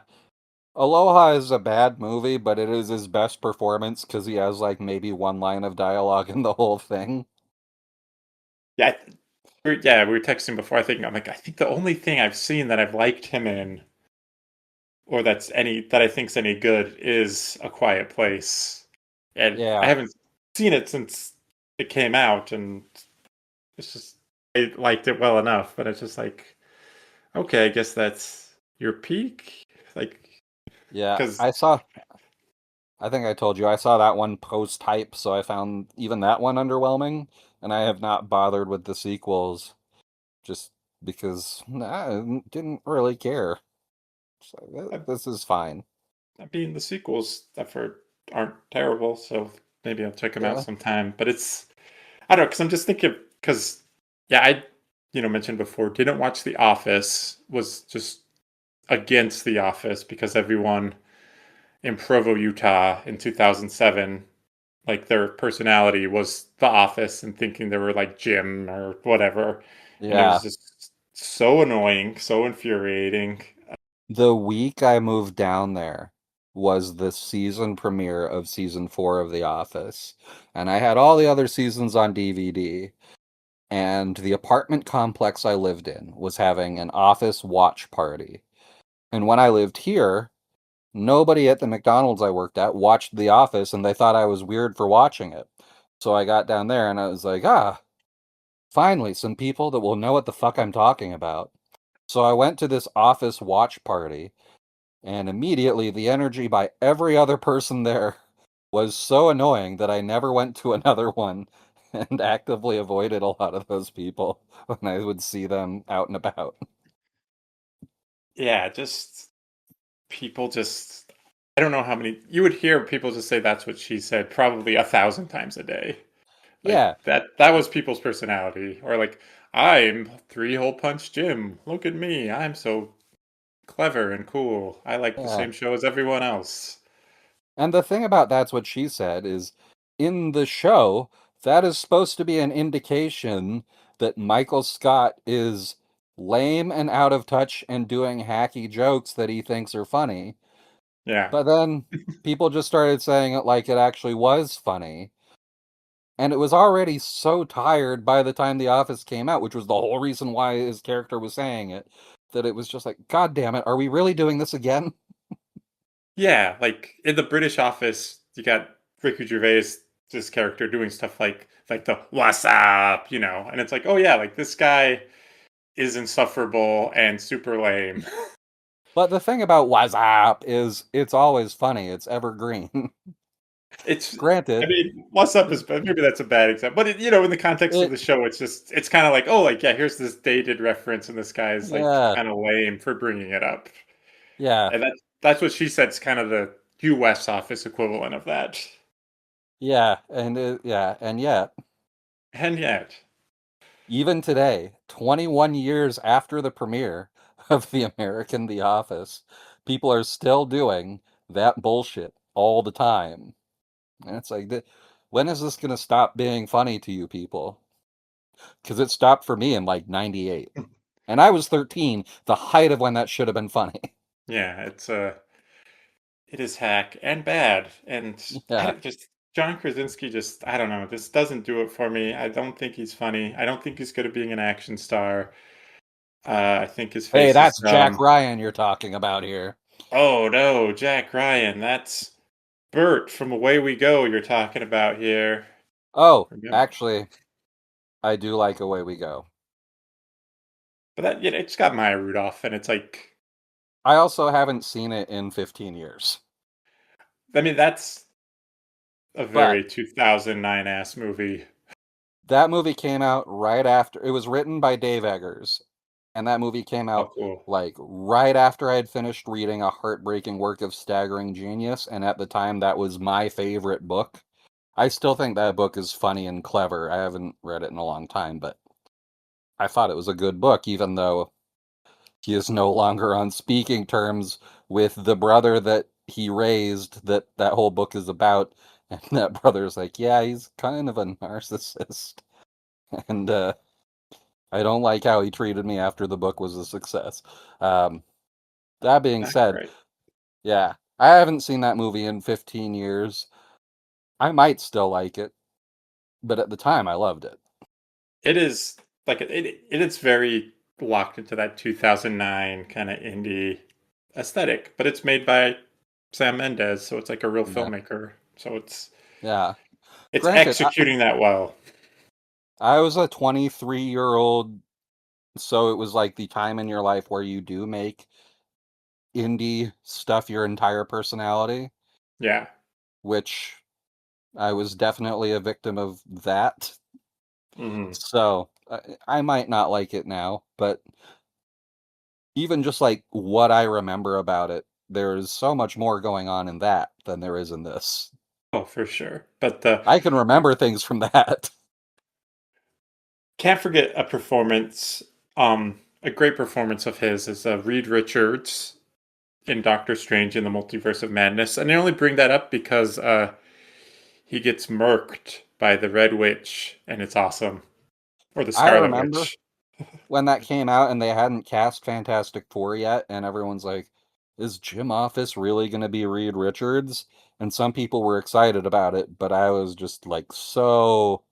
Aloha is a bad movie, but it is his best performance because he has like maybe one line of dialogue in the whole thing. Yeah, we were texting before. I'm like, I think the only thing I've seen that I've liked him in, or that I think's any good, is A Quiet Place, and I Yeah, haven't seen it since it came out, and it's just I liked it well enough, but it's just like, okay, I guess that's your peak, like, yeah. because I think I told you I saw that one post hype, so I found even that one underwhelming, and I have not bothered with the sequels just because I didn't really care. So I, this is fine. I mean the sequels I've heard aren't terrible, so maybe I'll check them out Yeah, sometime. But it's I don't know because I'm just thinking because yeah I mentioned before didn't watch The Office, was just against The Office because everyone in Provo, Utah in 2007, like their personality was The Office and thinking they were like Jim or whatever. And it yeah. was just so annoying, so infuriating. The week I moved down there was the season premiere of season 4 of The Office, and I had all the other seasons on DVD. And the apartment complex I lived in was having an office watch party. And when I lived here, nobody at the McDonald's I worked at watched The Office and they thought I was weird for watching it. So I got down there and I was like, finally, some people that will know what the fuck I'm talking about. So I went to this office watch party, and immediately the energy by every other person there was so annoying that I never went to another one and actively avoided a lot of those people when I would see them out and about. Yeah, just people just I don't know how many you would hear people just say that's what she said probably 1,000 times a day. Like Yeah, that was people's personality. Or like, I'm three hole punch Jim. Look at me. I'm so clever and cool. I like the yeah. same show as everyone else. And the thing about That's What She Said is in the show, that is supposed to be an indication that Michael Scott is lame and out of touch and doing hacky jokes that he thinks are funny. Yeah. But then people just started saying it like it actually was funny. And it was already so tired by the time The Office came out, which was the whole reason why his character was saying it, that it was just like, God damn it, are we really doing this again? Yeah, like in the British Office, you got Ricky Gervais, this character doing stuff like the "What's up," and it's like, oh yeah, like this guy is insufferable and super lame. But the thing about What's Up is it's always funny. It's evergreen. It's, I Granted, mean, "What's up" is maybe that's a bad example, but in the context of it the show, it's kind of like, oh, like yeah, here's this dated reference, and this guy's like yeah, kind of lame for bringing it up, yeah, and that's what she said is kind of the U.S. Office equivalent of that, and yet, and yet. even today, 21 years after the premiere of the American The Office, people are still doing that bullshit all the time. And it's like, when is this going to stop being funny to you people? Because it stopped for me in like 98. And I was 13, the height of when that should have been funny. Yeah, it is hack and bad, and I Yeah. don't just John Krasinski just I don't know. This doesn't do it for me. I don't think he's funny. I don't think he's good at being an action star. I think his Hey, face is that's Jack dumb. Ryan you're talking about here. Oh no, Jack Ryan. That's Bert from Away We Go. You're talking about here. Oh, Remember? actually, I do like Away We Go. But that, it's got Maya Rudolph, and it's like, I also haven't seen it in 15 years. I mean, that's a But very 2009 ass movie. that movie came out right after it was written by Dave Eggers, and that movie came Oh, out cool. like right after I had finished reading a heartbreaking work of staggering genius, and at the time that was my favorite book. I still think that book is funny and clever. I haven't read it in a long time, but I thought it was a good book, even though he is no longer on speaking terms with the brother that he raised that whole book is about. And that brother's like, yeah, he's kind of a narcissist. And I don't like how he treated me after the book was a success. Um, that being Not said, great. yeah, I haven't seen that movie in 15 years. I might still like it, but at the time I loved it. It is like it is very locked into that 2009 kind of indie aesthetic, but it's made by Sam Mendes, so it's like a real Yeah. filmmaker. So Yeah. it's Granted, executing that well. I was a 23-year-old, so it was like the time in your life where you do make indie stuff your entire personality, Yeah. which I was definitely a victim of that. Hmm. So I might not like it now, but even just like what I remember about it, there's so much more going on in that than there is in this. Oh, for sure. But I can remember things from that. can't forget a performance. A great performance of his is Reed Richards in Doctor Strange in the Multiverse of Madness, and I only bring that up because he gets murked by the Red Witch, and it's awesome. Or the I Scarlet remember Witch. when that came out and they hadn't cast Fantastic Four yet, and everyone's like, is Jim Office really going to be Reed Richards? And some people were excited about it, but I was just like so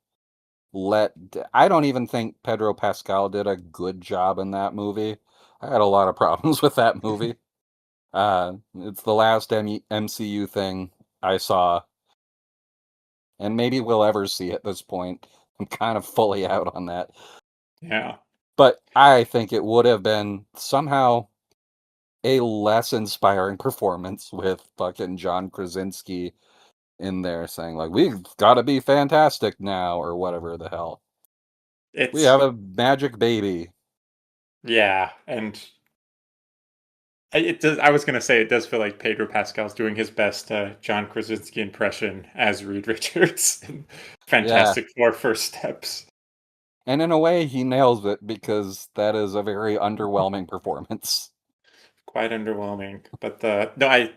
I don't even think Pedro Pascal did a good job in that movie. I had a lot of problems with that movie. It's the last MCU thing I saw, and maybe we'll ever see at this point. I'm kind of fully out on that. Yeah. But I think it would have been somehow a less inspiring performance with fucking John Krasinski in there saying, like, we've got to be fantastic now, or whatever the hell. We It's have a magic baby. yeah, and it does. I was gonna say it does feel like Pedro Pascal's doing his best John Krasinski impression as Reed Richards in Yeah. Fantastic Four First Steps. And in a way, he nails it because that is a very underwhelming performance. Quite underwhelming, but no, I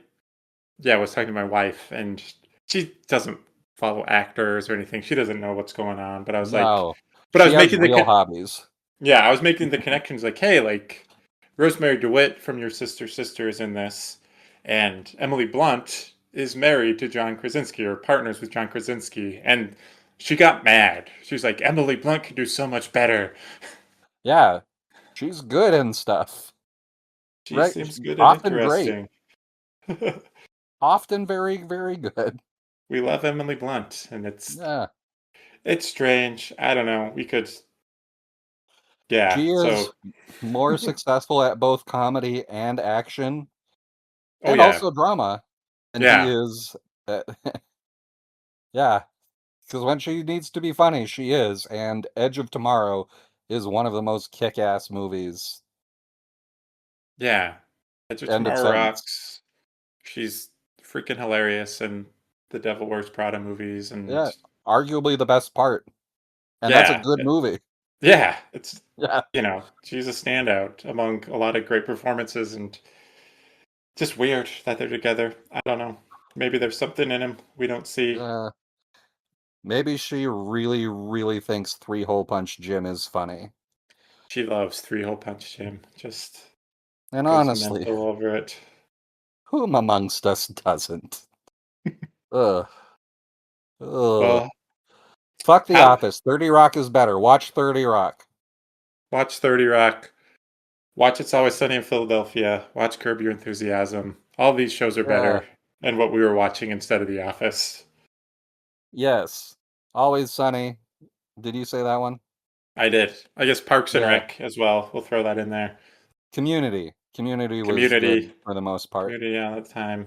was talking to my wife, and she doesn't follow actors or anything. She doesn't know what's going on. No. But I She was has making real hobbies. yeah, I was making the connections like, hey, like Rosemary DeWitt from Your Sister Sister is in this, and Emily Blunt is married to John Krasinski or partners with John Krasinski, and she got mad. She was like, Emily Blunt could do so much better. Yeah. She's good and stuff. She Right? seems good and Often great. interesting. Often very, very good. We love Emily Blunt, and Yeah. it's strange. I don't know. We could, yeah. She is So, more successful at both comedy and action, oh and yeah, also drama. And he yeah, is, uh, yeah, because when she needs to be funny, she is. And Edge of Tomorrow is one of the most kick-ass movies. yeah. Edge of End of Tomorrow sentence. rocks. She's freaking hilarious in the Devil Wears Prada movies, Yeah, and arguably the best part. And that's a yeah, good movie. yeah, it's Yeah. she's a standout among a lot of great performances, and just weird that they're together. I don't know. Maybe there's something in him we don't see. Uh, maybe she really, really thinks Three Hole Punch Jim is funny. She loves Three Hole Punch Jim. Just And goes honestly, mental over it. whom amongst us doesn't? Ugh. Ugh. Well, Fuck The how Office. 30 Rock is better. Watch 30 Rock. watch 30 Rock. Watch It's Always Sunny in Philadelphia. Watch Curb Your Enthusiasm. All these shows are Yeah. better than what we were watching instead of The Office. Yes. Always Sunny. Did you say that one? I did. I guess Parks and Yeah, Rec as well. We'll throw that in there. Community. Community was good Community, for the most part. Community all the time.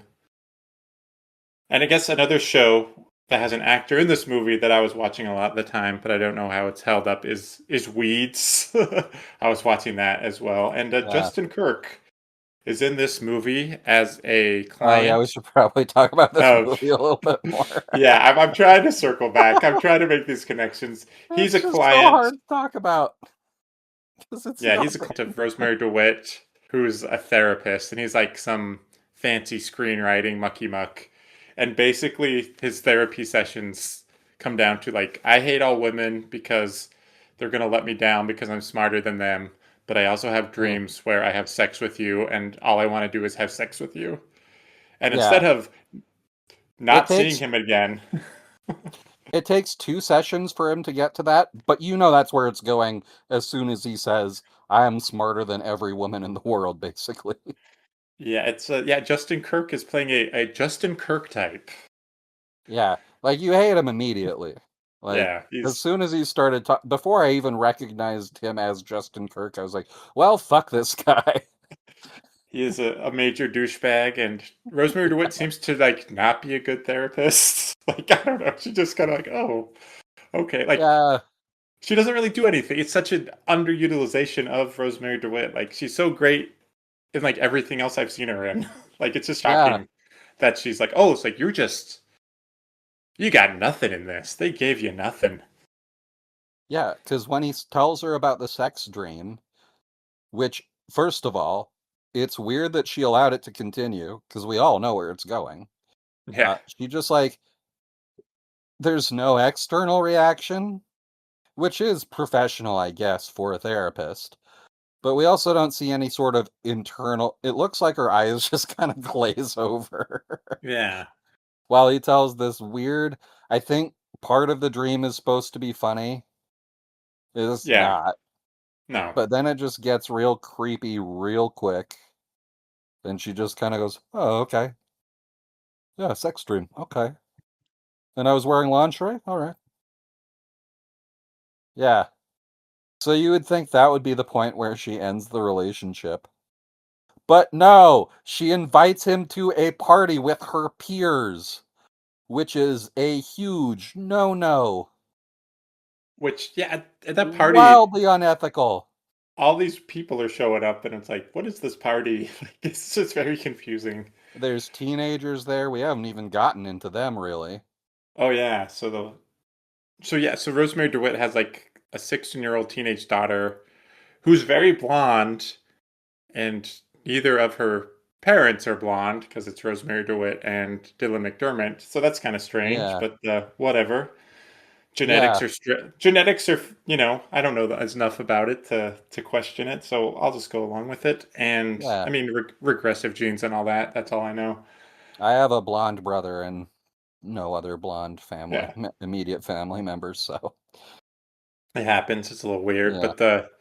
And I guess another show that has an actor in this movie that I was watching a lot at the time, but I don't know how it's held up is Weeds. I was watching that as well, and Yeah. Justin Kirk is in this movie as a Oh yeah, we client should probably talk about this of. movie a little bit more. Yeah, I'm trying to circle back. I'm trying to make these connections. He's It's a just so client. hard to talk about because it's Yeah, he's a client nothing. of Rosemary DeWitt, who's a therapist, and he's like some fancy screenwriting mucky muck. And basically, his therapy sessions come down to like, I hate all women because they're gonna let me down because I'm smarter than them. But I also have Yeah. dreams where I have sex with you, and all I want to do is have sex with you. And Yeah. instead of It not seeing takes him again, it takes 2 sessions for him to get to that, but you know that's where it's going as soon as he says, "I am smarter than every woman in the world," basically. yeah, it's yeah. Justin Kirk is playing a Justin Kirk type. Yeah, like you hate him immediately. Like Yeah, as he's soon as he started before I even recognized him as Justin Kirk, I was like, "Well, fuck this guy." he is a major douchebag, and Rosemary DeWitt seems to like not be a good therapist. Like I don't know, she just kind of like, oh, okay, like Yeah, she doesn't really do anything. It's such an underutilization of Rosemary DeWitt. Like she's so great in like everything else I've seen her in. Like it's just yeah, shocking that she's like, oh, it's like you got nothing in this. They gave you nothing. yeah. Because when he tells her about the sex dream, which first of all, it's weird that she allowed it to continue because we all know where it's going. Yeah, She just like there's no external reaction, which is professional, I guess, for a therapist. But we also don't see any sort of internal. It looks like her eyes just kind of glaze over yeah, while he tells this weird. I think part of the dream is supposed to be funny. It's yeah. not. No, But then it just gets real creepy real quick. And she just kind of goes, "Oh, okay. Yeah, sex dream. Okay." And I was wearing lingerie? All right. Yeah. So you would think that would be the point where she ends the relationship. But no, she invites him to a party with her peers, which is a huge no-no. which yeah, at that party Wildly unethical. all these people are showing up and it's like what is this party? Like, it's just very confusing. There's teenagers there. We haven't even gotten into them really. Oh yeah, so Rosemary DeWitt has like a 16-year-old teenage daughter who's very blonde, and neither of her parents are blonde because it's Rosemary DeWitt and Dylan McDermott, so that's kind of strange, Yeah. but whatever. Yeah. Genetics are, I don't know enough about it to question it, so I'll just go along with it. And Yeah. I mean, regressive genes and all that. That's all I know. I have a blonde brother and no other blonde family, Yeah, immediate family members, so it happens. It's a little weird, yeah. but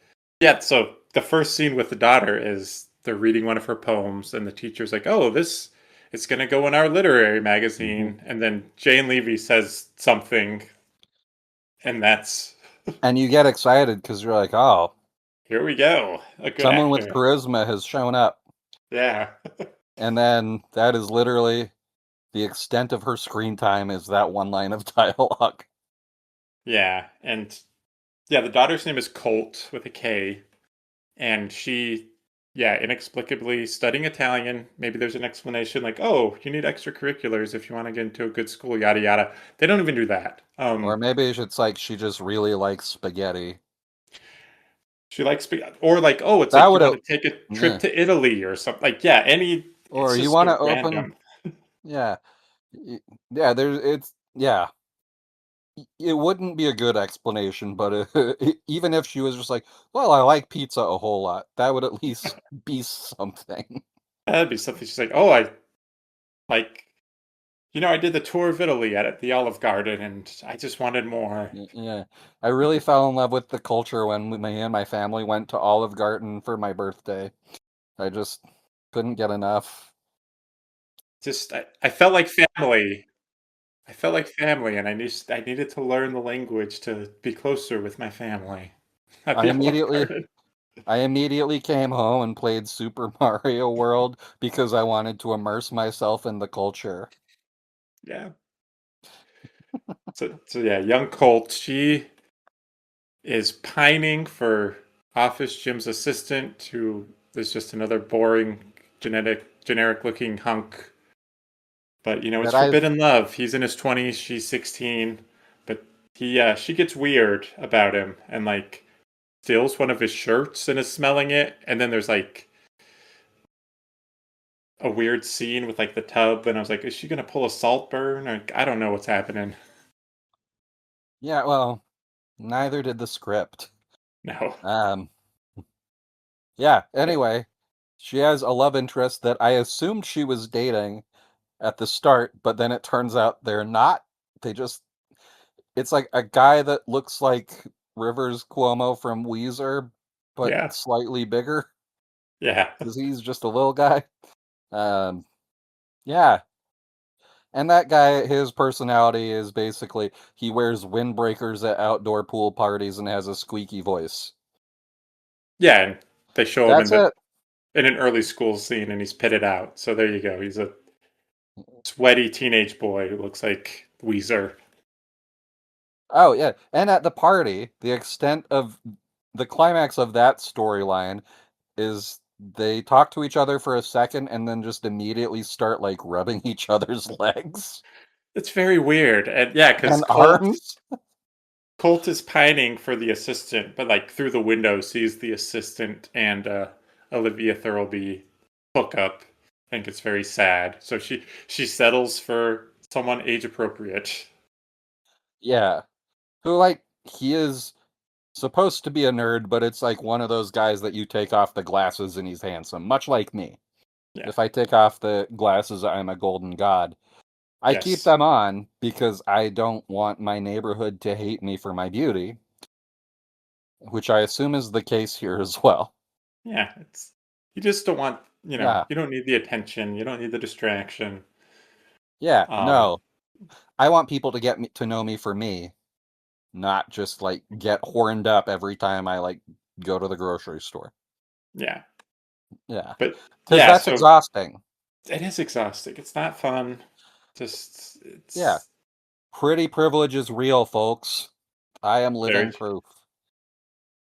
yeah. So the first scene with the daughter is they're reading one of her poems, and the teacher's like, "Oh, this it's going to go in our literary Mhm. magazine," and then Jane Levy says something, and that's And you get excited because you're like, oh, here we go, a good someone with actor. charisma has shown up. Yeah. And then that is literally the extent of her screen time is that one line of dialogue. Yeah, and yeah, the daughter's name is Colt with a K, and she, yeah, inexplicably studying Italian. Maybe there's an explanation like, oh, you need extracurriculars if you want to get into a good school, yada yada. They don't even do that. Or maybe it's like she just really likes spaghetti. She likes, or like, oh, it's That like you would want have, to take a trip yeah. to Italy or something. Like, yeah, it's Or you just want a to open, random. yeah, yeah. Yeah. It wouldn't be a good explanation, but even if she was just like, "Well, I like pizza a whole lot," that would at least be something. That'd be something. She's like, oh, I like, I did the tour of Italy at the Olive Garden, and I just wanted more. Yeah, I really fell in love with the culture when me and my family went to Olive Garden for my birthday. I just couldn't get enough. Just, I felt like family. I felt like family, and I needed to learn the language to be closer with my family. at I the Olive immediately Garden. I immediately came home and played Super Mario World because I wanted to immerse myself in the culture. Yeah. So yeah, young Colt, she is pining for Office Jim's assistant, who is just another boring, generic looking hunk. But it's That I've forbidden love. He's in his 20s, she's 16, but she gets weird about him and like steals one of his shirts and is smelling it. And then there's like a weird scene with like the tub, and I was like, is she gonna pull a salt burn? Or I don't know what's happening. Yeah, well, neither did the script. No. Um yeah, anyway, she has a love interest that I assumed she was dating at the start, but then it turns out they're not. They just it's like a guy that looks like Rivers Cuomo from Weezer, but Yeah. slightly bigger Yeah. because he's just a little guy. Um, yeah, and that guy, his personality is basically he wears windbreakers at outdoor pool parties and has a squeaky voice. Yeah, and they show him That's it. in an early school scene, and he's pitted out. So there you go. He's a sweaty teenage boy who looks like Weezer. Oh yeah, and at the party, the extent of the climax of that storyline is they talk to each other for a second and then just immediately start like rubbing each other's legs It's very weird, and yeah, because and Colt arms. Colt is pining for the assistant, but like through the window sees the assistant and Olivia Thirlby hook up. I think it's very sad. So she settles for someone age appropriate. Yeah. Who like he is supposed to be a nerd, but it's like one of those guys that you take off the glasses and he's handsome, much like me. Yeah. If I take off the glasses, I'm a golden god. I keep Yes. them on because I don't want my neighborhood to hate me for my beauty, which I assume is the case here as well. Yeah. It's you just don't want Yeah. you don't need the attention. You don't need the distraction. Yeah, Um. no. I want people to get me to know me for me, not just like get horned up every time I like go to the grocery store. Yeah. Yeah. But Because yeah. that's So exhausting. it is exhausting. It's not fun. Just Yeah. it's Pretty privilege is real, folks. I am very living proof.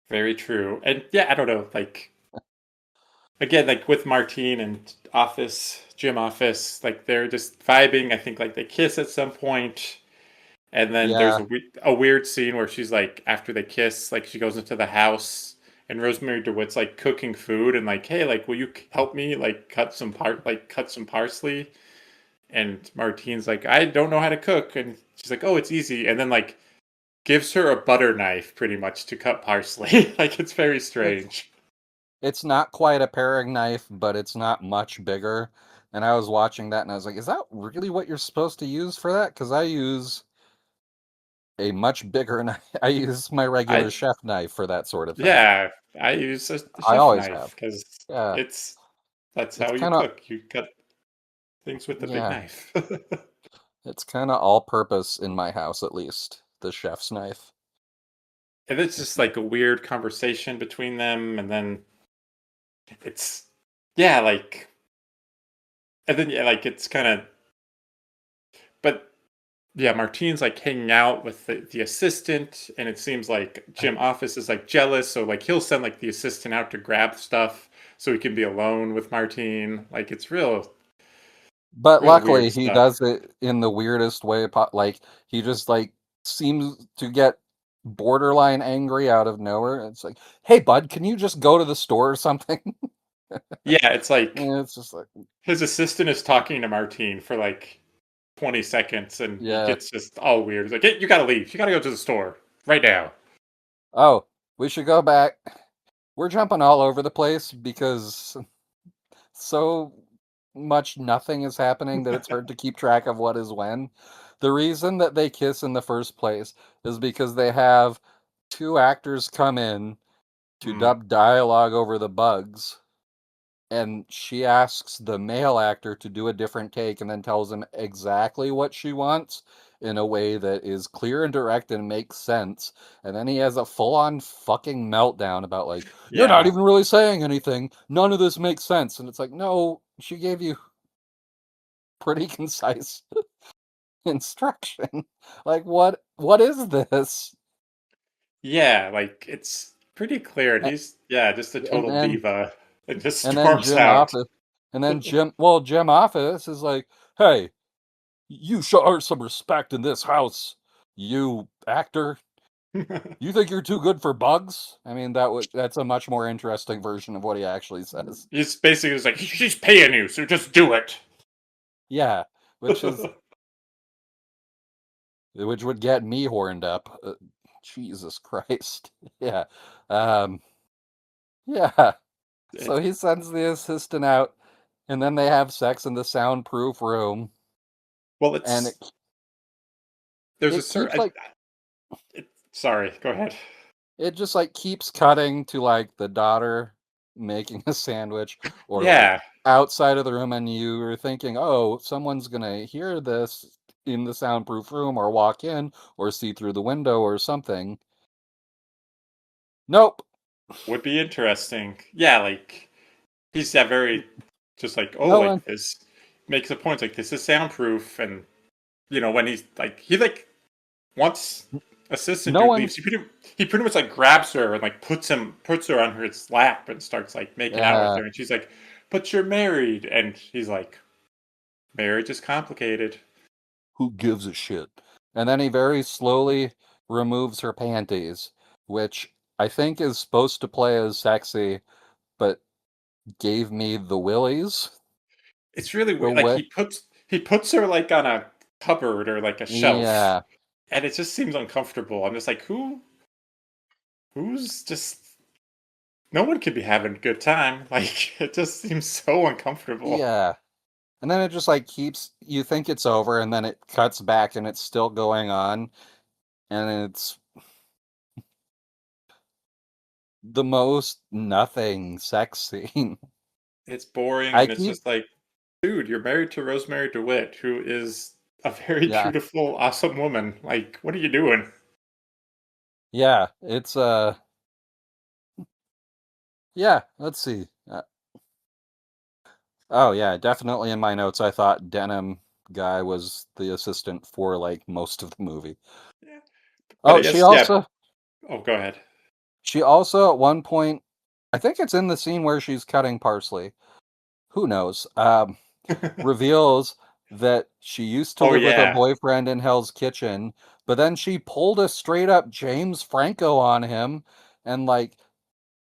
very true. And yeah, I don't know. Like again, like with Martine and Jim Office, like they're just vibing. I think like they kiss at some point, and then there's Yeah. a weird scene where she's like, after they kiss, like she goes into the house, and Rosemary DeWitt's like cooking food, and like, hey, like, will you help me like cut some parsley? And Martine's like, I don't know how to cook, and she's like, oh, it's easy, and then like gives her a butter knife pretty much to cut parsley. Like it's very It's strange. it's not quite a paring knife, but it's not much bigger. And I was watching that and I was like, is that really what you're supposed to use for that? Because I use a much bigger knife. I use my regular I chef knife for that sort of thing. Yeah, I use a I chef always have. knife because Yeah. it's that's It's how you kind of cook. You cut things with a big yeah. knife. It's kind of all purpose in my house at least. The chef's knife. And it's just like a weird conversation between them, and then it's yeah, like and then yeah, like it's kind of but yeah, Martine's like hanging out with the assistant, and it seems like Jim Office is like jealous, so like he'll send like the assistant out to grab stuff so he can be alone with Martine. Like it's But real weird luckily, he stuff. does it in the weirdest way. Like he just like seems to get borderline angry out of nowhere. It's like, hey, bud, can you just go to the store or something? Yeah, it's like And it's just like, his assistant is talking to Martine for like 20 seconds, and he yeah. gets just all weird. He's like, hey, you gotta leave. You gotta go to the store right now. Oh, we should go back. We're jumping all over the place because so much nothing is happening that it's hard to keep track of what is when. The reason that they kiss in the first place is because they have two actors come in to Hmm. dub dialogue over the bugs, and she asks the male actor to do a different take and then tells him exactly what she wants in a way that is clear and direct and makes sense. And then he has a full-on fucking meltdown about like, you're not Yeah. even really saying anything. None of this makes sense. And it's like, no, she gave you pretty concise instruction. Like what is this? Yeah, like it's pretty clear, and A- he's yeah, just a And total then diva, and just and then storms out. Jim Office is like, hey, you show her some respect in this house, you actor. You think you're too good for bugs? I mean, that's a much more interesting version of what he actually says. He's basically just like, she's paying you, so just do it. Yeah, which is which would get me horned up. Jesus Christ. Yeah. Um, yeah. So It, he sends the assistant out, and then they have sex in the soundproof room, well, and it's there's a it keeps certain. like Sorry, go ahead. it just like keeps cutting to like the daughter making a sandwich or like Yeah, outside of the room, and you are thinking, oh, someone's gonna hear this in the soundproof room or walk in or see through the window or something. Nope. would be interesting. Yeah, like he's that very just like, oh, No one. like this makes a point like this is soundproof, and when he's like he like once assistant No dude one. leaves, he pretty much like grabs her and like puts her on his lap and starts like making out with Uh, her, and she's like, "But you're married," and he's like, "Marriage is complicated." who gives a shit? And then he very slowly removes her panties, which I think is supposed to play as sexy, but gave me the willies. It's really The weird. Like way. he puts her like on a cupboard or like a shelf, Yeah. and it just seems uncomfortable. I'm just like, who's just no one could be having a good time. Like it just seems so uncomfortable. Yeah. And then it just like keeps, you think it's over, and then it cuts back and it's still going on. And it's the most nothing sex scene. It's boring, I and it's keep, just like, dude, you're married to Rosemary DeWitt, who is a very yeah. beautiful, awesome woman. Like, what are you doing? Yeah. Yeah. Let's see. Oh, yeah. Definitely in my notes, I thought Denim guy was the assistant for like most of the movie. Yeah. But I Oh, guess, yeah. Oh, go ahead. she also at one point, I think it's in the scene where she's cutting parsley. Who knows? Reveals that she used to Oh, live with a yeah. boyfriend in Hell's Kitchen, but then she pulled a straight up James Franco on him and like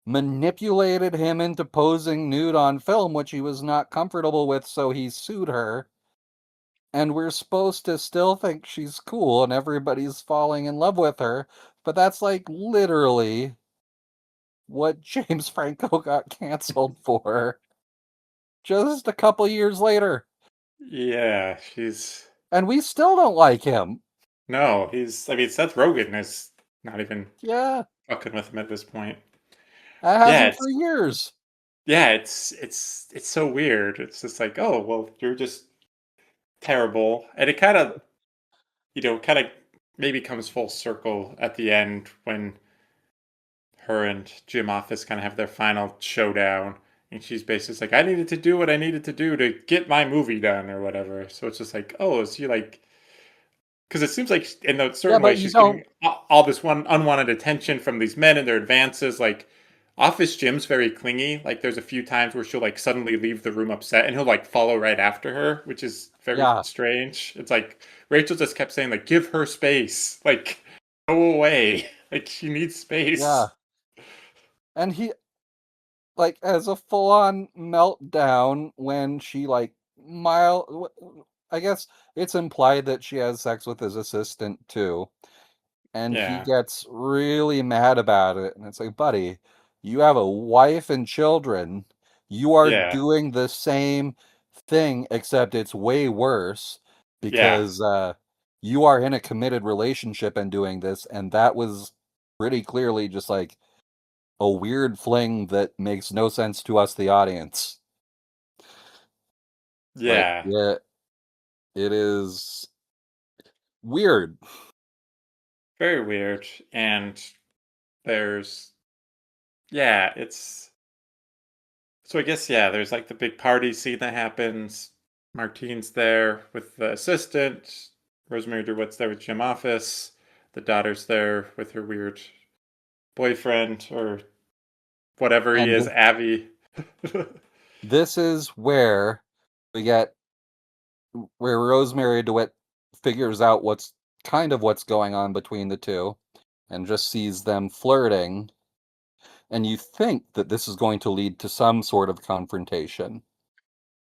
manipulated him into posing nude on film, which he was not comfortable with, so he sued her. And we're supposed to still think she's cool and everybody's falling in love with her, but that's like literally what James Franco got canceled for just a couple years later. Yeah, she's. And we still don't like him. No, I mean, Seth Rogen is not even Yeah, fucking with him at this point. I Yeah, hasn't it's. for years. Yeah, it's so weird. It's just like, oh, well, you're just terrible. And it kind of maybe comes full circle at the end when her and Jim Office kind of have their final showdown. And she's basically like, I needed to do what I needed to do to get my movie done or whatever. So it's just like, oh, is she like, because it seems like in a Yeah, certain way but you she's don't. getting all this one unwanted attention from these men and their advances. Like Office Jim's very clingy. Like there's a few times where she'll like suddenly leave the room upset and he'll like follow right after her, which is very Yeah, strange. It's like Rachel just kept saying like, give her space, like go away, like she needs yeah. space. And he like has a full on meltdown when she like I guess it's implied that she has sex with his assistant too. And he Yeah, gets really mad about it. And it's like, buddy, you have a wife and children. You are yeah, doing the same thing, except it's way worse yeah, because you are in a committed relationship and doing this. And that was pretty clearly just like a weird fling that makes no sense to us, the audience. Like, Yeah, yeah, it is weird. very weird. And there's yeah, it's so I guess yeah, there's like the big party scene that happens. Martine's there with the assistant. Rosemary DeWitt's there with Jim Office. The daughter's there with her weird boyfriend or whatever he And is, Avi. this is we get where Rosemary DeWitt figures out what's going on between the two and just sees them flirting, and you think that this is going to lead to some sort of confrontation.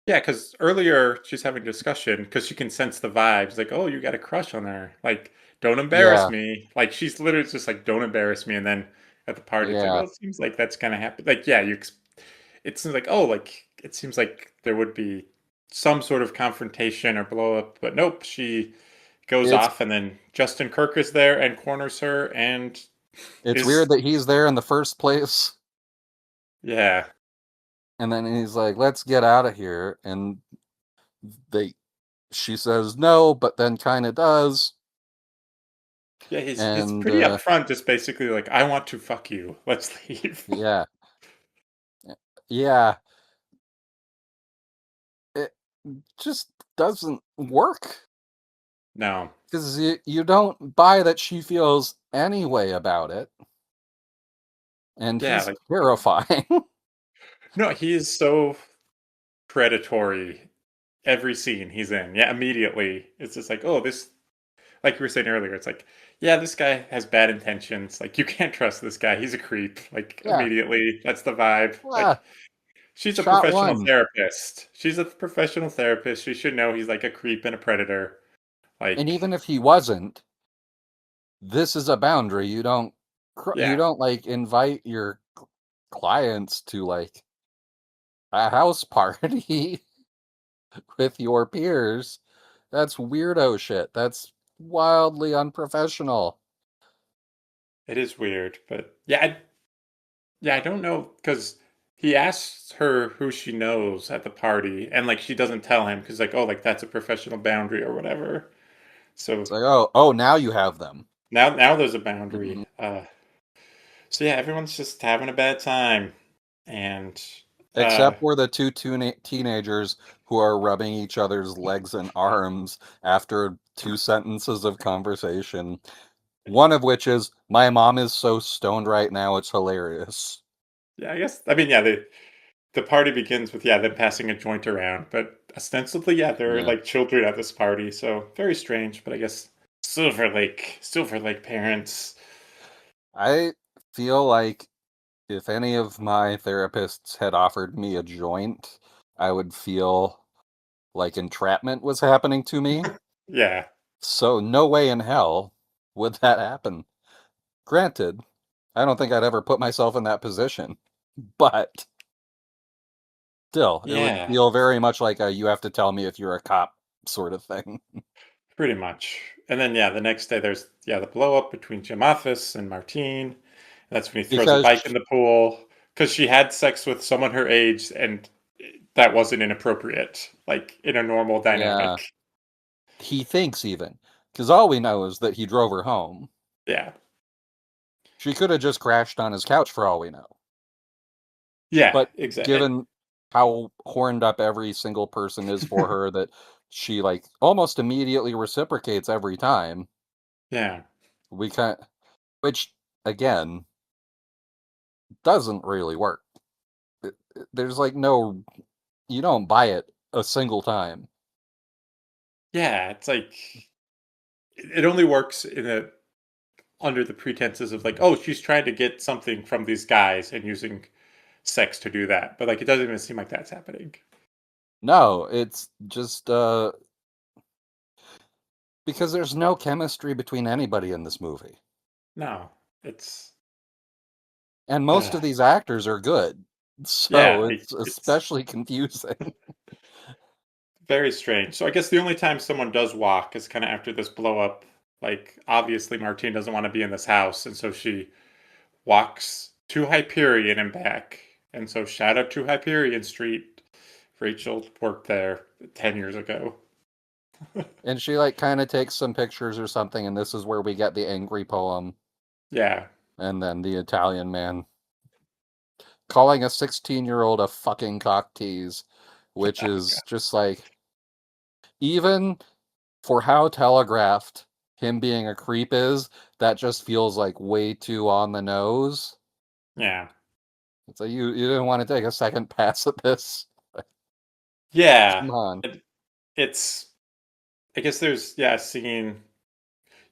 Yeah, because earlier she's having a discussion because she can sense the vibes. Like, oh, you got a crush on her. Like, don't embarrass Yeah, me. Like, she's literally just like, don't embarrass me. And then at the party, it's like, yeah. well, it seems like that's gonna happen. Like, yeah, it seems like, oh, like it seems like there would be some sort of confrontation or blow up, but nope. She goes It's off, and then Justin Kirk is there and corners her, and it's weird is that he's there in the first place, yeah, and then he's like, "Let's get out of here." And they she says no, but then kind of does. yeah. He's And pretty upfront, just basically like, I want to fuck you. Let's leave. yeah. Yeah, it just doesn't work No. because you don't buy that she feels any way about it, and Yeah, he's like terrifying. no, he is so predatory every scene he's in. Yeah, immediately. It's just like, oh, this like you were saying earlier, it's like, yeah, this guy has bad intentions. Like you can't trust this guy. He's a creep. Like Yeah, immediately. That's the vibe. ah, Like she's a shot professional one. therapist. She's a professional therapist. She should know he's like a creep and a predator. And Like, even if he wasn't, this is a boundary. You yeah. don't like invite your clients to like a house party with your peers. That's weirdo shit. That's wildly unprofessional. It is weird, but yeah, I don't know because he asks her who she knows at the party, and like she doesn't tell him because like, oh, like that's a professional boundary or whatever. It's So like, oh, now you have them. now there's a boundary. Mhm. So yeah, everyone's just having a bad time, and uh, Except for the teenagers who are rubbing each other's legs and arms after two sentences of conversation. One of which is, "My mom is so stoned right now, it's hilarious." yeah, I guess I mean yeah, the party begins with yeah them passing a joint around, but ostensibly yeah they're Yeah. like children at this party, so very strange. But I guess Silver Lake parents, I feel like if any of my therapists had offered me a joint, I would feel like entrapment was happening to me. yeah, So no way in hell would that happen. Granted, I don't think I'd ever put myself in that position, but still, it would yeah. feel very much like a "you have to tell me if you're a cop" sort of thing. Pretty much. And then yeah, the next day there's yeah the blow up between Jim Office and Martine. That's when he throws a Because bike in the pool because she had sex with someone her age and that wasn't inappropriate, like in a normal yeah, dynamic. he thinks even, because all we know is that he drove her home. Yeah, She could have just crashed on his couch for all we know. yeah, But exactly. given how horned up every single person is for her, that she like almost immediately reciprocates every time, Yeah, we can't, which again doesn't really work. There's like no, you don't buy it a single time. yeah. It's like it only works in a under the pretenses of like, oh, she's trying to get something from these guys and using sex to do that, but like it doesn't even seem like that's happening. No, it's just because there's no chemistry between anybody in this movie. No, it's And most uh, of these actors are good. So yeah, it's it's especially confusing. very strange. So I guess the only time someone does walk is kind of after this blow up. Like obviously Martine doesn't want to be in this house, and so she walks to Hyperion and back. And so shout out to Hyperion Street. Rachel worked there. 10 years ago. And she like kind of takes some pictures or something, and this is where we get the angry poem, Yeah. and then the Italian man calling a 16-year-old a fucking cock tease, which Oh, God. is just like, even for how telegraphed him being a creep is, that just feels like way too on the nose. Yeah. It's like you didn't want to take a second pass at this. Yeah. Come on. It's, I guess there's, yeah, seeing,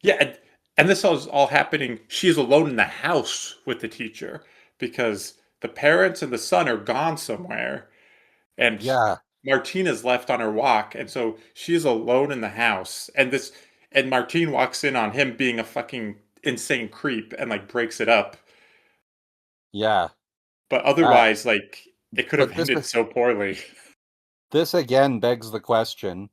yeah. And this is all happening. She's alone in the house with the teacher because the parents and the son are gone somewhere. And Yeah, Martina's left on her walk. And so she's alone in the house. And Martine walks in on him being a fucking insane creep and like breaks it up. yeah. But Uh, otherwise, like, it could have but this ended so poorly. this again begs the question: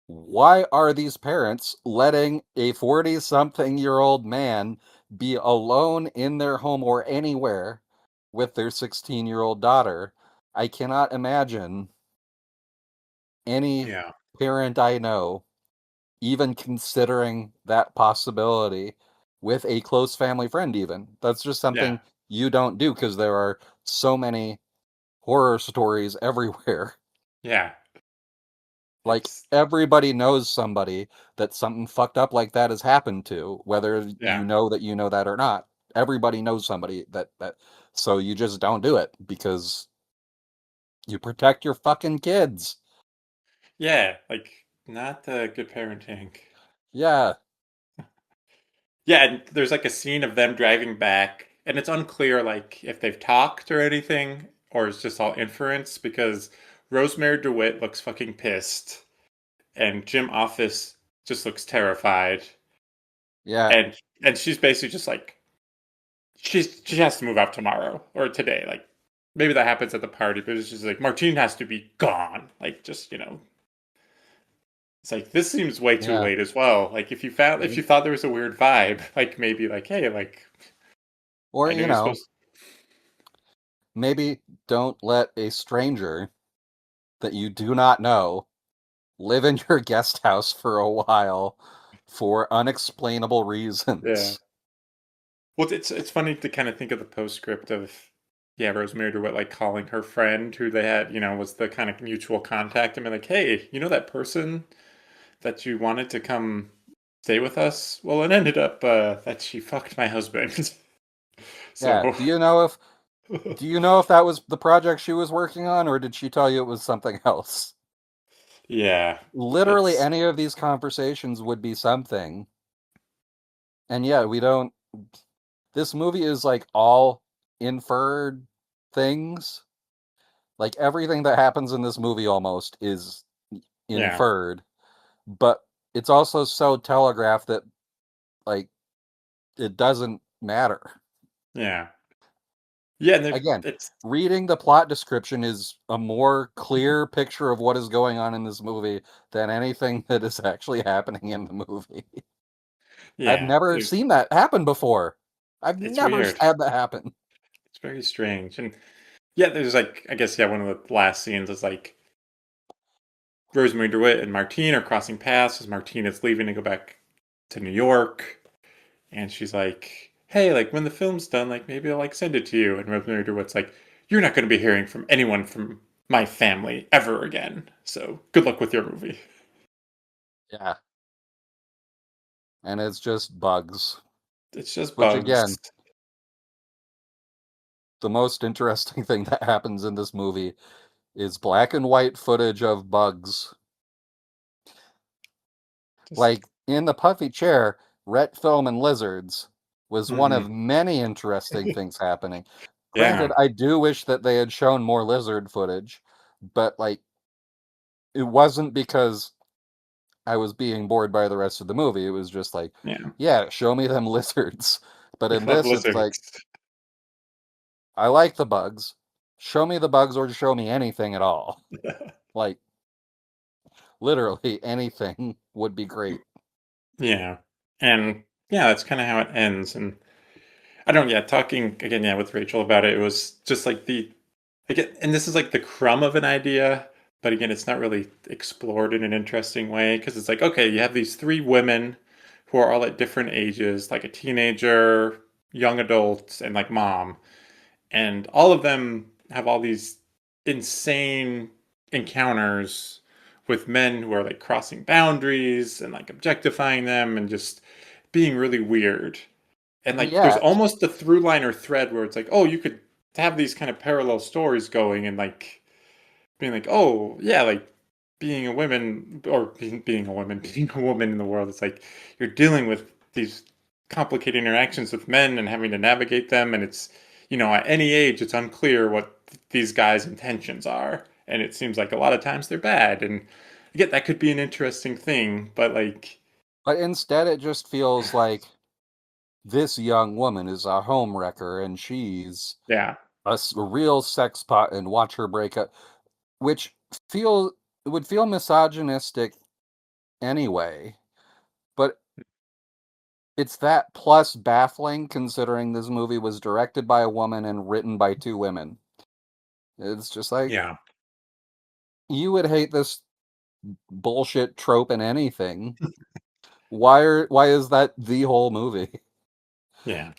why are these parents letting a 40-something-year-old man be alone in their home or anywhere with their 16-year-old daughter? I cannot imagine any Yeah. parent I know even considering that possibility with a close family friend, even. That's just Yeah. something you don't do because there are so many horror stories everywhere. Yeah. Like, It's, everybody knows somebody that something fucked up like that has happened to, whether yeah. you know that or not. Everybody knows somebody that so you just don't do it because you protect your fucking kids. Yeah. Like, not good parenting. Yeah, Yeah. And there's like a scene of them driving back, and it's unclear, like, if they've talked or anything, or it's just all inference because Rosemary DeWitt looks fucking pissed, and Jim Office just looks terrified. yeah, And she's basically just like, she has to move out tomorrow or today. Like maybe that happens at the party, but it's just like Martine has to be gone. Like just it's like this seems way too yeah. late as well. Like if you thought there was a weird vibe, like maybe like hey, like Or, I know you're supposed. maybe don't let a stranger that you do not know live in your guest house for a while for unexplainable Yeah. reasons. Well, it's funny to kind of think of the postscript of yeah, Rosemary DeWitt like calling her friend who they had, was the kind of mutual contact and be like, hey, you know that person that you wanted to come stay with us? Well, it ended up that she fucked my husband. Yeah. So, Do you know if that was the project she was working on, or did she tell you it was something else? yeah, Literally it's any of these conversations would be something. And yeah, we don't this movie is like all inferred things. Like, everything that happens in this movie almost is yeah, inferred, but it's also so telegraphed that, like, it doesn't matter. yeah, yeah. And Again, it's reading the plot description is a more clear picture of what is going on in this movie than anything that is actually happening in the movie. I've yeah, never seen that happen before. I've it's never weird. had that happen. It's very strange. And yeah, there's like I guess yeah, one of the last scenes is like Rosemary DeWitt and Martine are crossing paths as Martine is leaving to go back to New York. And she's like, "Hey, like when the film's done, like maybe I'll like send it to you." And Rosemary DeWitt's like, "You're not going to be hearing from anyone from my family ever again. So good luck with your movie." Yeah, and it's just bugs. It's just Which, bugs. again, the most interesting thing that happens in this movie is black and white footage of bugs. Just Like, in the puffy chair, ret film and lizards was one mhm. of many interesting things happening. Granted, Yeah, I do wish that they had shown more lizard footage, but like, it wasn't because I was being bored by the rest of the movie. It was just like, yeah. yeah, show me them lizards. But We in love this, it's lizards. like, I like the bugs. Show me the bugs or show me anything at all. Like, literally anything would be great. Yeah, and yeah, that's kind of how it ends. And I don't. Yeah, talking again. Yeah, with Rachel about it, it was just like the again, and this is like the crumb of an idea, but again, it's not really explored in an interesting way because it's like, okay, you have these three women who are all at different ages, like a teenager, young adults, and like mom. And all of them have all these insane encounters with men who are like crossing boundaries and like objectifying them and just being really weird. And like there's Yeah, almost a through line or thread where it's like, oh, you could have these kind of parallel stories going and like being like, oh yeah, like being a woman or being a woman, being a woman in the world, it's like you're dealing with these complicated interactions with men and having to navigate them, and it's at any age it's unclear what these guys' intentions are, and it seems like a lot of times they're bad, and again that could be an interesting thing, but like but instead it just feels like this young woman is a home wrecker and she's yeah, a real sex pot and watch her break up, which feel would feel misogynistic anyway. But it's that plus baffling considering this movie was directed by a woman and written by two women. It's just like yeah, you would hate this bullshit trope in anything. Why is that the whole movie? yeah.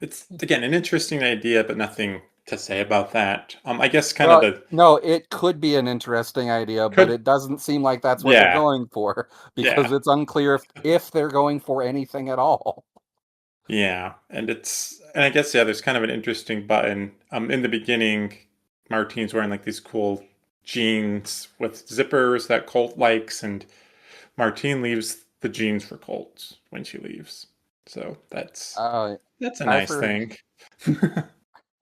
It's again an interesting idea, but nothing to say about that. I guess kind of Well, the no, it could be an interesting idea, but could it doesn't seem like that's what they're yeah, going for because yeah. it's unclear if they're going for anything at all. Yeah, and I guess yeah, there's kind of an interesting button. In the beginning, Martine's wearing like these cool jeans with zippers that Colt likes, and Martine leaves the jeans for Colt when she leaves. So Uh, that's a I nice for thing.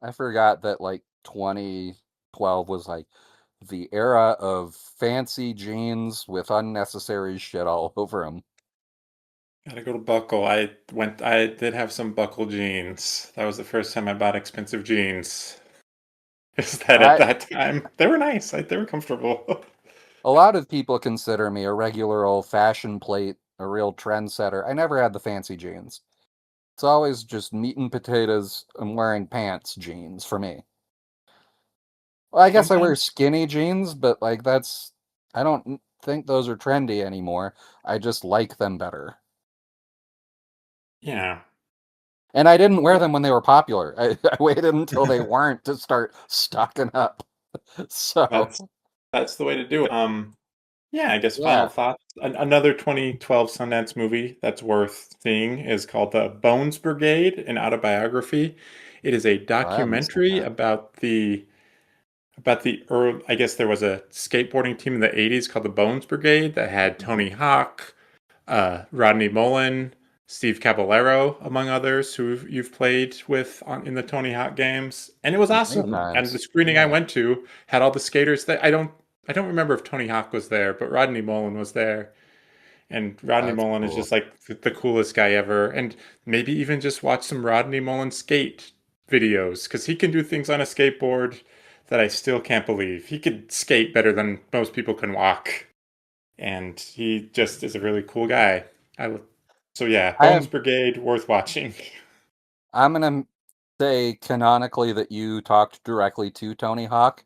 I forgot that like 2012 was like the era of fancy jeans with unnecessary shit all over them. Gotta go to Buckle. I did have some Buckle jeans. That was the first time I bought expensive jeans. Is that at I that time they were nice. They were comfortable. A lot of people consider me a regular old fashion plate, a real trendsetter. I never had the fancy jeans. It's always just meat and potatoes and wearing pants jeans for me. Well, I guess I wear Sometimes, skinny jeans, but like I don't think those are trendy anymore. I just like them better. yeah. And I didn't wear them when they were popular. I waited until they weren't to start stocking up. So, That's that's the way to do it. Yeah, I guess final yeah, thoughts. Another 2012 Sundance movie that's worth seeing is called The Bones Brigade, an autobiography. It is a I haven't seen documentary that. about the early, I guess there was a skateboarding team in the 80s called the Bones Brigade that had Mhm. Tony Hawk, Rodney Mullen, Steve Caballero, among others who you've played with in the Tony Hawk games, and it was Many awesome. And the times. screening I Yeah. went to had all the skaters that I don't remember if Tony Hawk was there, but Rodney Mullen was there, and Rodney That's Mullen is cool. just like the coolest guy ever. And maybe even just watch some Rodney Mullen skate videos because he can do things on a skateboard that I still can't believe. He could skate better than most people can walk, and he just is a really cool guy. I so yeah, I Bones have Brigade worth watching. I'm gonna say canonically that you talked directly to Tony Hawk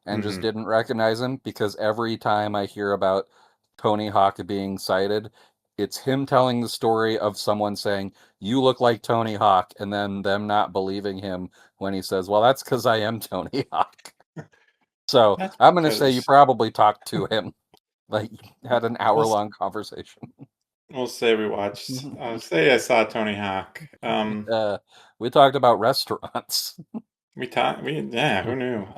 and just Hmm. didn't recognize him because every time I hear about Tony Hawk being cited, it's him telling the story of someone saying, "You look like Tony Hawk," and then them not believing him when he says, "Well, that's because I am Tony Hawk." So That's I'm gonna say you because probably talked to him, like had an we'll hour-long conversation. we'll say we watched. Say I saw Tony Hawk. uh, we talked about restaurants. We talked. We yeah. Who knew?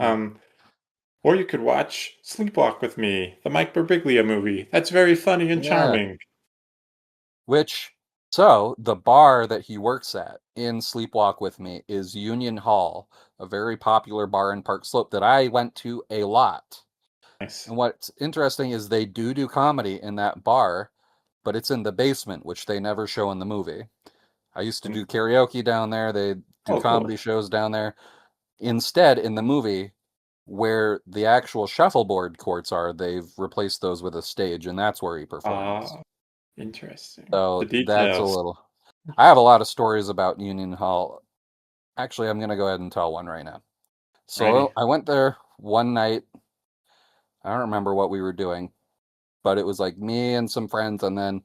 Or you could watch Sleepwalk with Me, the Mike Birbiglia movie. That's very funny and Yeah. charming. Which, so the bar that he works at in Sleepwalk with Me is Union Hall, a very popular bar in Park Slope that I went to a lot. Nice. And what's interesting is they do comedy in that bar, but it's in the basement, which they never show in the movie. I used to Mm. do karaoke down there, they do Oh, cool. comedy shows down there. Instead, in the movie, where the actual shuffleboard courts are, they've replaced those with a stage, and that's where he performs. Ah, interesting. The So that's a details. little. I have a lot of stories about Union Hall. Actually, I'm going to go ahead and tell one right now. Righty. So I went there one night. I don't remember what we were doing, but it was like me and some friends, and then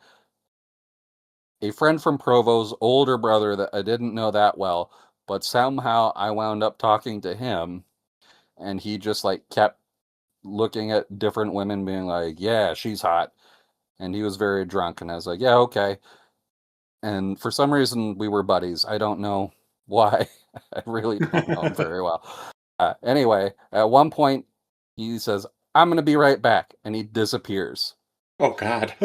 a friend from Provo's older brother that I didn't know that well, but somehow I wound up talking to him, and he just like kept looking at different women, being like, "Yeah, she's hot," and he was very drunk, and I was like, "Yeah, okay." And for some reason, we were buddies. I don't know why. I really don't know him very well. Anyway, at one point, he says, "I'm going to be right back," and he disappears. Oh God.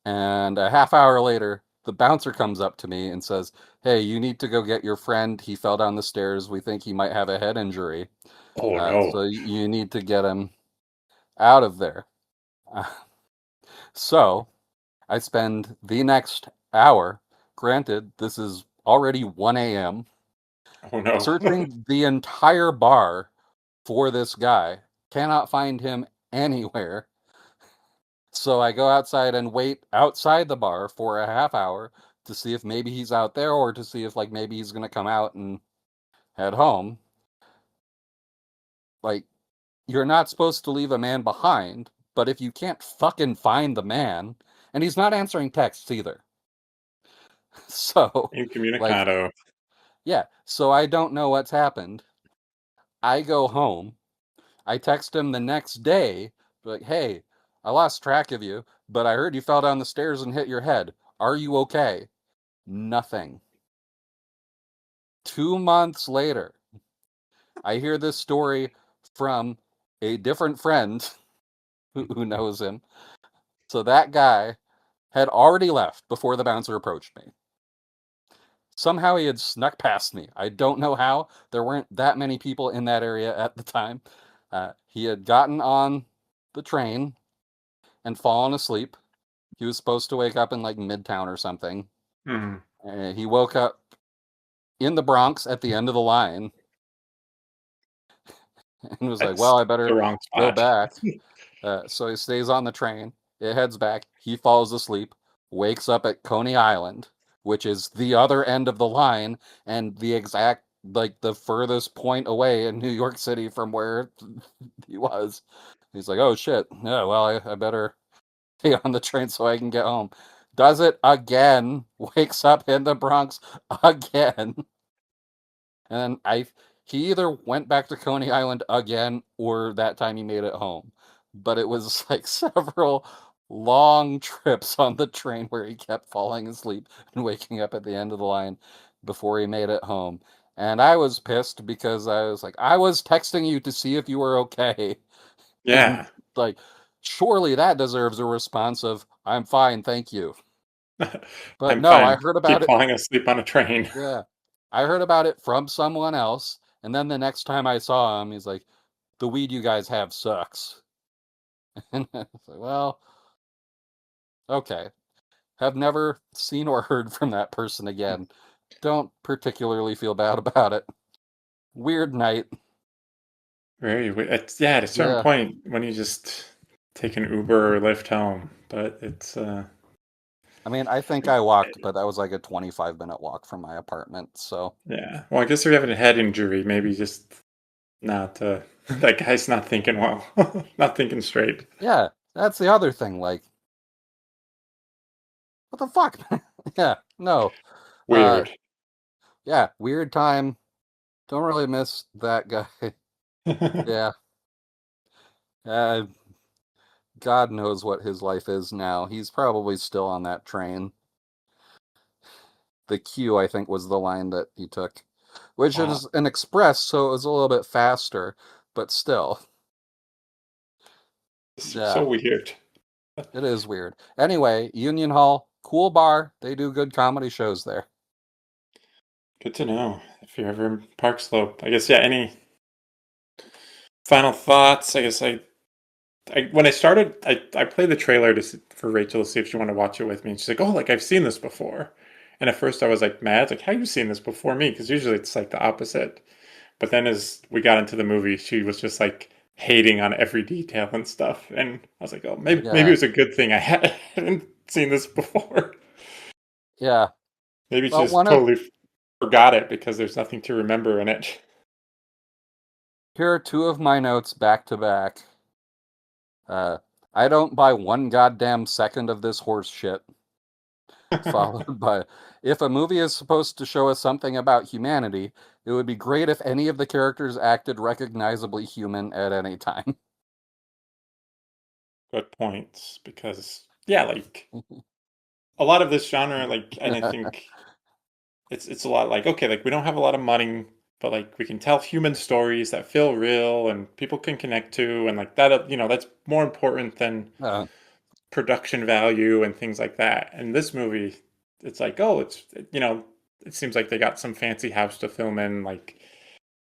And a half hour later, the bouncer comes up to me and says, "Hey, you need to go get your friend. He fell down the stairs. We think he might have a head injury. Oh no. So you need to get him out of there." Uh, so I spend the next hour, granted, this is already 1 a.m., Oh no. searching the entire bar for this guy. Cannot find him anywhere. So I go outside and wait outside the bar for a half hour to see if maybe he's out there, or to see if like maybe he's gonna come out and head home. Like, you're not supposed to leave a man behind, but if you can't fucking find the man, and he's not answering texts either. So, like, Incommunicado. yeah, so I don't know what's happened. I go home. I text him the next day, like, "Hey, I lost track of you, but I heard you fell down the stairs and hit your head. Are you okay?" Nothing. 2 months later, I hear this story from a different friend who knows him. So that guy had already left before the bouncer approached me. Somehow he had snuck past me. I don't know how. There weren't that many people in that area at the time. He had gotten on the train and fallen asleep. He was supposed to wake up in like Midtown or something. Hmm. He woke up in the Bronx at the end of the line and was like, "Well, That's I the better wrong go spot. back." So he stays on the train. It heads back. He falls asleep, wakes up at Coney Island, which is the other end of the line and the exact, like, the furthest point away in New York City from where he was. He's like, "Oh shit. Yeah, well, I better stay on the train so I can get home." Does it again. Wakes up in the Bronx again. And he either went back to Coney Island again, or that time he made it home. But it was like several long trips on the train where he kept falling asleep and waking up at the end of the line before he made it home. And I was pissed because I was like, "I was texting you to see if you were okay." And Yeah. like, surely that deserves a response of, "I'm fine, thank you." But I'm no, I fine. heard about Keep it. falling asleep on a train. Yeah. I heard about it from someone else, and then the next time I saw him, he's like, "The weed you guys have sucks." And I was like, "Well, okay." Have never seen or heard from that person again. Don't particularly feel bad about it. Weird night. Very weird. It's, yeah, at a certain Yeah. point when you just take an Uber or Lyft home, but it's I mean, I think I walked, but that was like a 25-minute walk from my apartment. So, yeah. Well, I guess if you're having a head injury, maybe just not that guy's not thinking well. Not thinking straight. yeah, that's the other thing. Like, what the fuck? Yeah, no. Uh, Weird. yeah, weird time. Don't really miss that guy. Yeah. Uh, God knows what his life is now. He's probably still on that train. The Q, I think, was the line that he took, which Wow. is an express, so it was a little bit faster, but still, So yeah, weird. it is weird. Anyway, Union Hall, cool bar. They do good comedy shows there. Good to know. If you're ever in Park Slope, I guess, yeah, any final thoughts? I guess I when I started, I played the trailer for Rachel to see if she wanted to watch it with me, and she's like, "Oh, like I've seen this before." And at first, I was like mad, like, "How you seen this before me?" Because usually it's like the opposite. But then as we got into the movie, she was just like hating on every detail and stuff, and I was like, "Oh, maybe it Yeah, was a good thing I hadn't seen this before. yeah. Maybe she Well, just totally forgot it because there's nothing to remember in it." here are two of my notes back to back. Uh, I don't buy one goddamn second of this horse shit. Followed by, if a movie is supposed to show us something about humanity, it would be great if any of the characters acted recognizably human at any time. Good points, because yeah, like a lot of this genre, like, and I think it's a lot like, okay, like we don't have a lot of money, but like we can tell human stories that feel real and people can connect to, and like that, that's more important than uh, production value and things like that. And this movie, it's like, oh, it seems like they got some fancy house to film in, like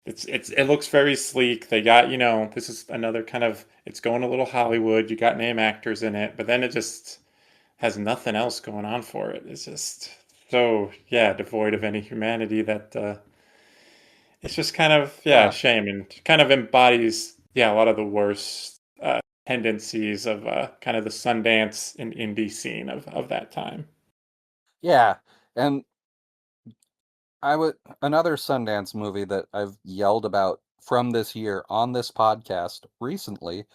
it looks very sleek. They got, this is another kind of, it's going a little Hollywood. You got name actors in it, but then it just has nothing else going on for it. It's just so, yeah, devoid of any humanity that it's just kind of, yeah, a uh, shame, and kind of embodies, yeah, a lot of the worst tendencies of kind of the Sundance and indie scene of that time. yeah, and I would another Sundance movie that I've yelled about from this year on this podcast recently,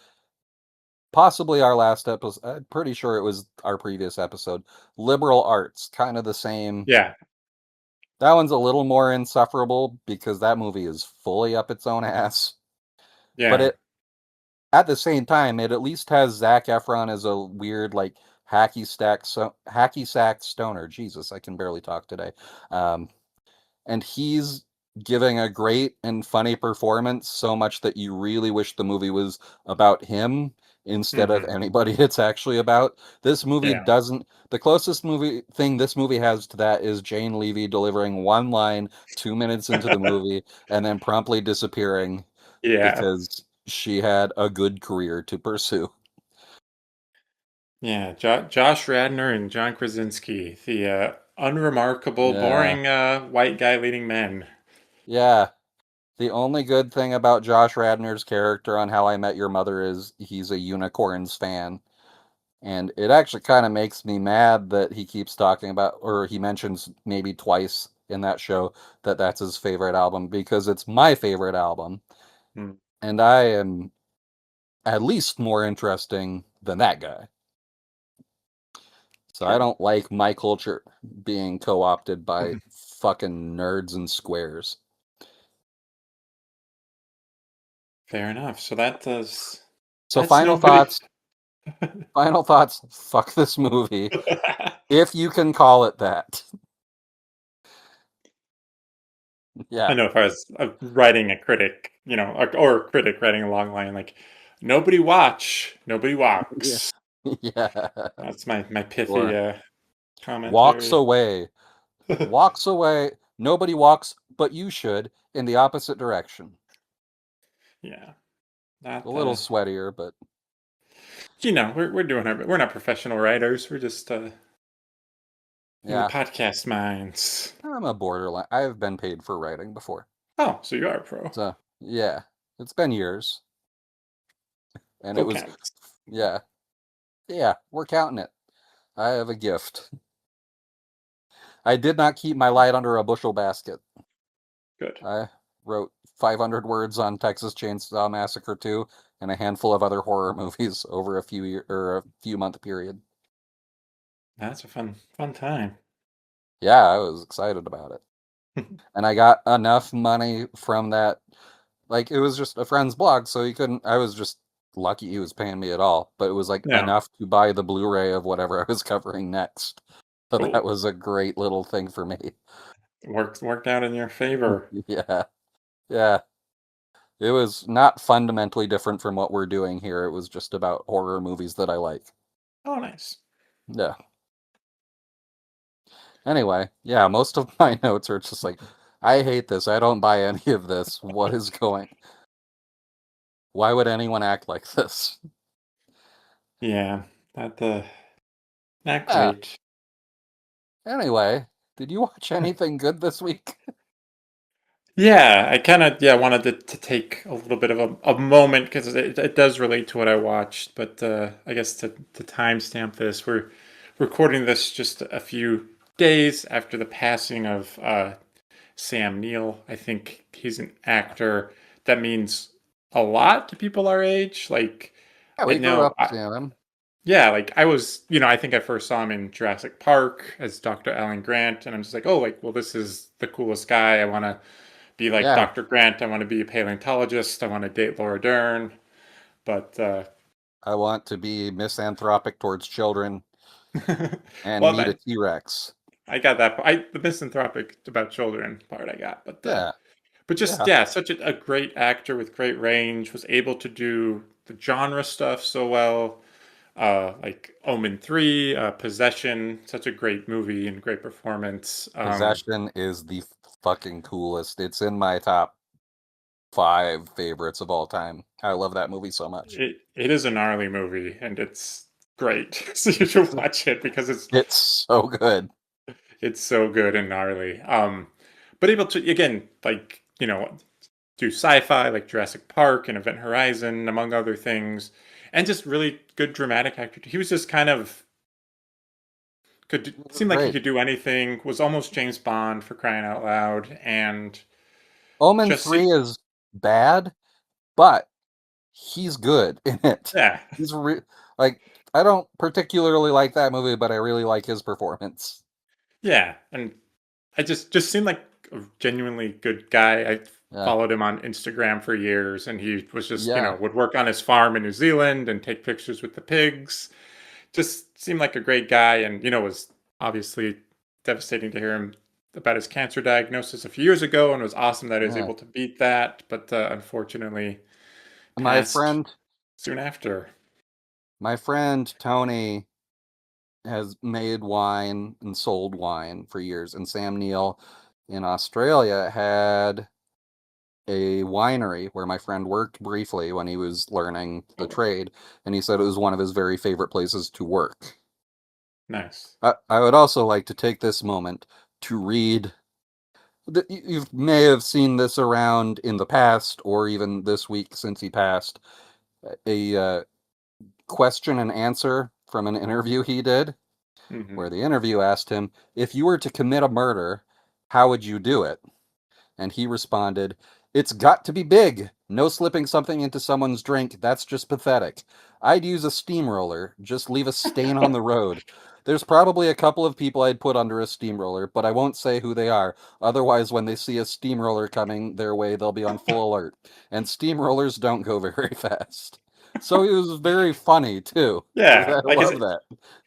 possibly our last episode. I'm pretty sure it was our previous episode. Liberal Arts, kind of the same. Yeah, That one's a little more insufferable because that movie is fully up its own ass. But yeah, it at the same time, it at least has Zac Efron as a weird, like hacky sack stoner. Jesus, I can barely talk today. Um, and he's giving a great and funny performance, so much that you really wish the movie was about him instead of hmm, anybody it's actually about. This movie yeah, doesn't. The closest movie thing this movie has to that is Jane Levy delivering one line 2 minutes into the movie and then promptly disappearing yeah, because she had a good career to pursue. yeah. Josh Radnor and John Krasinski, the unremarkable, Yeah. boring white guy leading men. Yeah. The only good thing about Josh Radnor's character on How I Met Your Mother is he's a Unicorns fan. And it actually kind of makes me mad that he keeps talking about, or he mentions maybe twice in that show, that that's his favorite album because it's my favorite album. Hmm, And I am at least more interesting than that guy. So I sure. don't like my culture being co opted by fucking nerds and squares. Fair enough. So that does. So That's nobody. final thoughts, fuck this movie. If you can call it that. I Yeah. know if I was writing a critic, or a critic writing a long line like, "Nobody watch, nobody Yeah. walks." Yeah. That's my pithy Or walks commentary. away. Walks away. Nobody walks, but you should, in the opposite direction. Yeah, A not little sweatier, but we're doing we're not professional writers. We're just yeah. podcast minds. I'm a borderline. I've been paid for writing before. Oh, so you are a pro. So, yeah. It's been years. And it Full was, counts. yeah. Yeah, we're counting it. I have a gift. I did not keep my light under a bushel basket. Good. I wrote 500 words on Texas Chainsaw Massacre 2 and a handful of other horror movies over a few month period. That's a fun time. Yeah, I was excited about it. And I got enough money from that. Like, it was just a friend's blog, so he couldn't. I was just lucky he was paying me at all. But it was like Yeah, enough to buy the Blu ray of whatever I was covering next. So that cool. was a great little thing for me. Worked out in your favor. Yeah, yeah. It was not fundamentally different from what we're doing here. It was just about horror movies that I like. Oh, nice. Yeah. Anyway, yeah, most of my notes are just like, I hate this. I don't buy any of this. What is going? Why would anyone act like this? Yeah, that not Yeah. great. Anyway, did you watch anything good this week? Yeah, I kind of, yeah, wanted to take a little bit of a moment, because it does relate to what I watched. But I guess to timestamp this, we're recording this just a few days after the passing of Sam Neill. I think he's an actor that means a lot to people our age. Like, Yeah, we And grew no, up seeing him. yeah, like I was, I think I first saw him in Jurassic Park as Dr. Alan Grant, and I'm just like, oh, like, well, this is the coolest guy. I want to be like Yeah, Dr. Grant. I want to be a paleontologist. I want to date Laura Dern. But I want to be misanthropic towards children and well, meet a T-Rex. I got that. The misanthropic about children part I got, Yeah, but just yeah. yeah, such a great actor with great range. Was able to do the genre stuff so well. Like Omen 3, Possession, such a great movie and great performance. Possession is the fucking coolest. It's in my top 5 favorites of all time. I love that movie so much. It is a gnarly movie and it's great. So you should watch it because It's so good. it's so good and gnarly. But able to again, like, do sci-fi like Jurassic Park and Event Horizon, among other things, and just really good dramatic actor. He was just kind of It was seemed like he great. could do anything. Was almost James Bond for crying out loud, and Omen just 3 is bad, but he's good in it. yeah, He's like I don't particularly like that movie, but I really like his performance. yeah, and I just seemed like a genuinely good guy. I Yeah. followed him on Instagram for years, and he was just Yeah. would work on his farm in New Zealand and take pictures with the pigs. Just seemed like a great guy, and was obviously devastating to hear him about his cancer diagnosis a few years ago, and it was awesome that he was Yeah. able to beat that, but unfortunately My passed friend soon after. my friend Tony has made wine and sold wine for years, and Sam Neill in Australia had a winery where my friend worked briefly when he was learning the Oh, trade, and he said it was one of his very favorite places to work. nice. I would also like to take this moment to read. You may have seen this around in the past, or even this week since he passed, a question and answer from an interview he did, Hmm. where the interview asked him, if you were to commit a murder, how would you do it? And he responded, it's got to be big. No slipping something into someone's drink. That's just pathetic. I'd use a steamroller. Just leave a stain on the road. There's probably a couple of people I'd put under a steamroller, but I won't say who they are. Otherwise, when they see a steamroller coming their way, they'll be on full alert. And steamrollers don't go very fast. So he was very funny, too. Yeah, I like love that.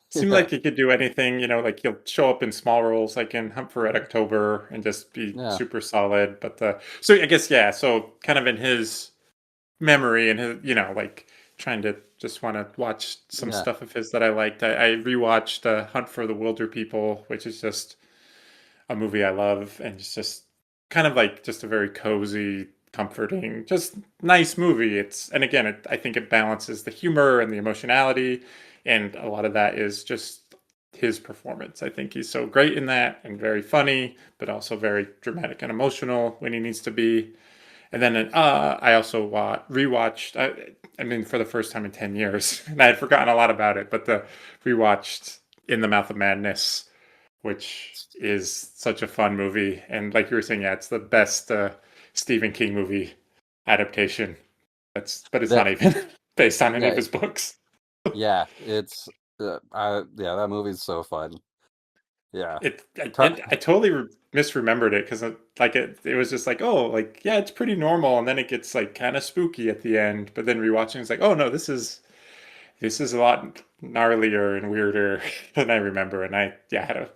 seemed Yeah, like he could do anything, like he'll show up in small roles like in Hunt for Red October and just be yeah, super solid. But so I guess yeah, so kind of in his memory and his, like trying to just want to watch some yeah. stuff of his that I liked. I rewatched Hunt for the Wilder People, which is just a movie I love, and it's just kind of like just a very cozy, comforting, just nice movie. And again, I think it balances the humor and the emotionality, and a lot of that is just his performance. I think he's so great in that and very funny, but also very dramatic and emotional when he needs to be. And then I also rewatched. I mean, for the first time in 10 years, and I had forgotten a lot about it, but the rewatched In the Mouth of Madness, which is such a fun movie. And like you were saying, yeah, it's the best Stephen King movie adaptation. But it's That, not even based on any of yeah, his books. yeah. It's, yeah, that movie's so fun. Yeah. I totally misremembered it because like it was just like, oh, like yeah, it's pretty normal, and then it gets like kind of spooky at the end. But then rewatching, it's like, oh no, this is a lot gnarlier and weirder than I remember, and I yeah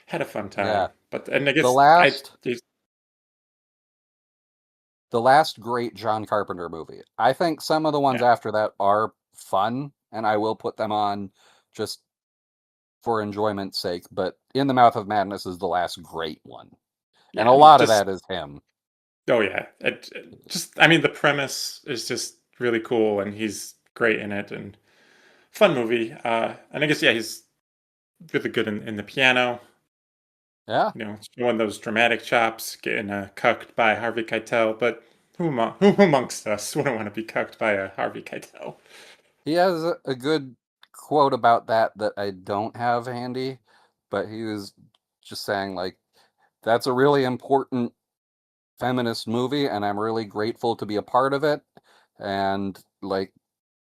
had a fun Yeah. time. But and I The guess last the last great John Carpenter movie. I think some of the ones yeah, after that are fun, and I will put them on just for enjoyment's sake, but In the Mouth of Madness is the last great one. And yeah, a and lot of just that is him. oh yeah, just I mean the premise is just really cool, and he's great in it, and fun movie. And I guess yeah, he's really good in the piano. Yeah. Showing those dramatic chops, getting cucked by Harvey Keitel. But who amongst us wouldn't want to be cucked by a Harvey Keitel? He has a good quote about that that I don't have handy, but he was just saying like that's a really important feminist movie and I'm really grateful to be a part of it. And like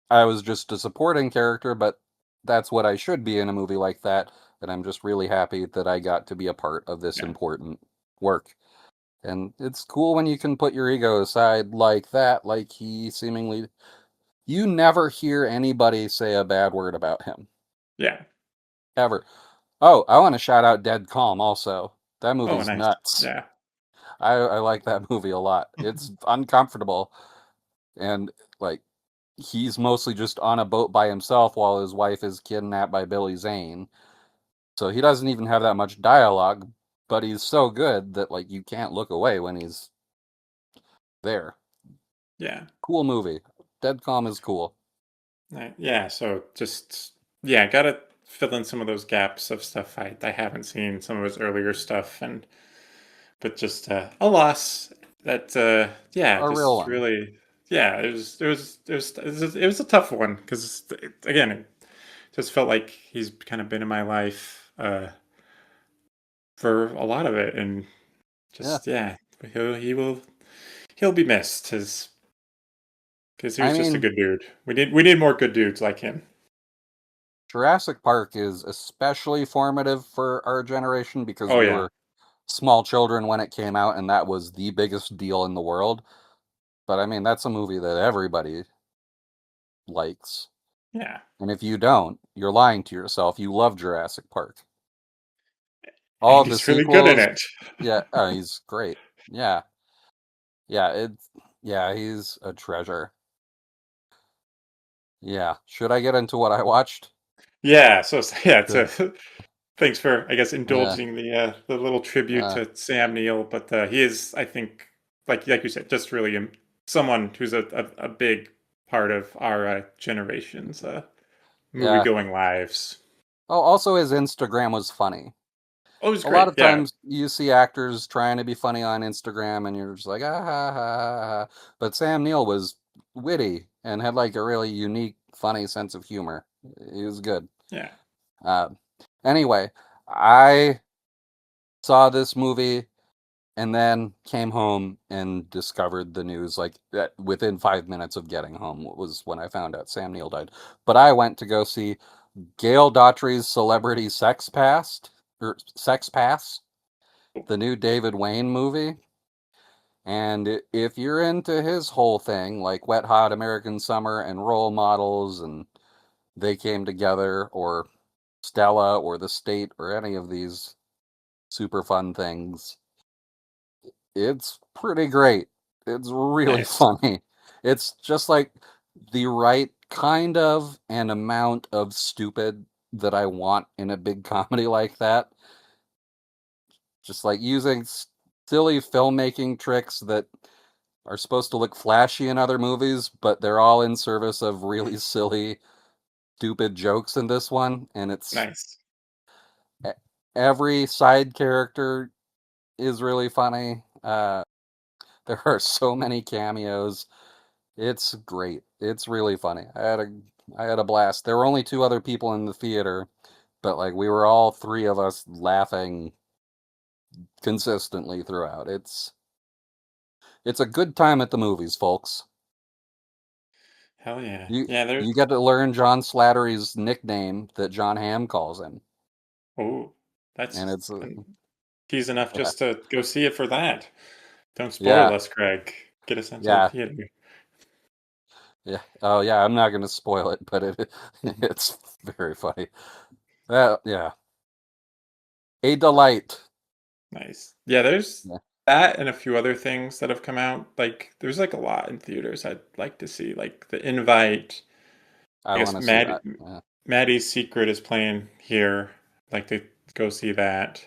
I was just a supporting character, but that's what I should be in a movie like that. And I'm just really happy that I got to be a part of this Yeah. important work. And it's cool when you can put your ego aside like that, like he seemingly. You never hear anybody say a bad word about him, Yeah. ever. Oh, I want to shout out Dead Calm also. That Oh, movie's nice. nuts. Yeah. I like that movie a lot. It's uncomfortable, and like he's mostly just on a boat by himself while his wife is kidnapped by Billy Zane. So he doesn't even have that much dialogue, but he's so good that like you can't look away when he's there. Yeah. Cool movie. Dead Calm is cool. Yeah. So just yeah, gotta fill in some of those gaps of stuff I haven't seen, some of his earlier stuff, and but just a loss that yeah, A real just one. really yeah, it was a tough one because again, it just felt like he's kind of been in my life for a lot of it, and Yeah. just yeah, he'll be missed because he I was just a mean, good dude. We need more good dudes like him. Jurassic Park is especially formative for our generation because Oh we yeah, were small children when it came out and that was the biggest deal in the world. But I mean, that's a movie that everybody likes. yeah, And if you don't, you're lying to yourself. You love Jurassic Park. All and of the he's really good in sequels, it. yeah, he's great. Yeah, yeah, yeah, he's a treasure. Yeah. Should I get into what I watched? Yeah, so yeah, it's Good. thanks for I guess Yeah, indulging the little tribute uh, to Sam Neill, but he is I think like you said just really someone who's a big part of our generation's movie yeah. going lives. Oh, also his Instagram was funny. Oh, it was A lot great. of Yeah, times you see actors trying to be funny on Instagram and you're just like, ah, ha, ha, ha, ha. But Sam Neill was witty and had like a really unique, funny sense of humor. He was good. yeah, Uh, anyway, I saw this movie and then came home and discovered the news like within 5 minutes of getting home was when I found out Sam Neill died. But I went to go see Gail Daughtry's Celebrity Sex Pass, the new David Wayne movie. And if you're into his whole thing, like Wet Hot American Summer and Role Models and They Came Together or Stella or The State or any of these super fun things, it's pretty great. It's really nice. funny. It's just like the right kind of and amount of stupid that I want in a big comedy like that. Just like using silly filmmaking tricks that are supposed to look flashy in other movies, but they're all in service of really silly, stupid jokes in this one. And it's Nice. e- every side character is really funny. There are so many cameos. It's great. It's really funny. I had a blast. There were only two other people in the theater, but like we were all three of us laughing consistently throughout. It's a good time at the movies, folks. Hell yeah. You Yeah, there's you get to learn John Slattery's nickname that John Hamm calls him, oh, and that's it's tease enough yeah, just to go see it for that. Don't spoil yeah, us, Craig. Get us into the yeah, theater. yeah. Oh yeah, I'm not gonna spoil it, but it's very funny. Yeah, a delight. Nice. Yeah, there's Yeah, that and a few other things that have come out. Like, there's like a lot in theaters I'd like to see. Like The Invite. I I want guess to see that. Yeah, Maddie's Secret is playing here. I'd like to go see that.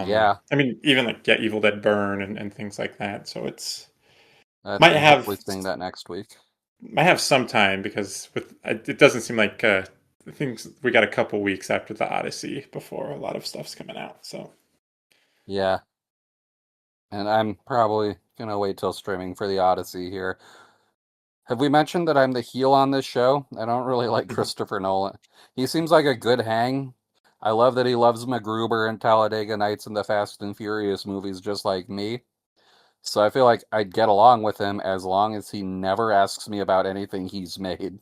yeah. I mean, even like yeah, Evil Dead Burn and things like that. So it's might I'm hopefully have seeing that next week. some time because with it doesn't seem like things we got a couple weeks after the Odyssey before a lot of stuff's coming out. So Yeah, and I'm probably gonna wait till streaming for the Odyssey here. Have we mentioned that I'm the heel on this show? I don't really like Christopher Nolan. He seems like a good hang. I love that he loves MacGruber and Talladega Nights and the Fast and Furious movies just like me. So I feel like I'd get along with him as long as he never asks me about anything he's made.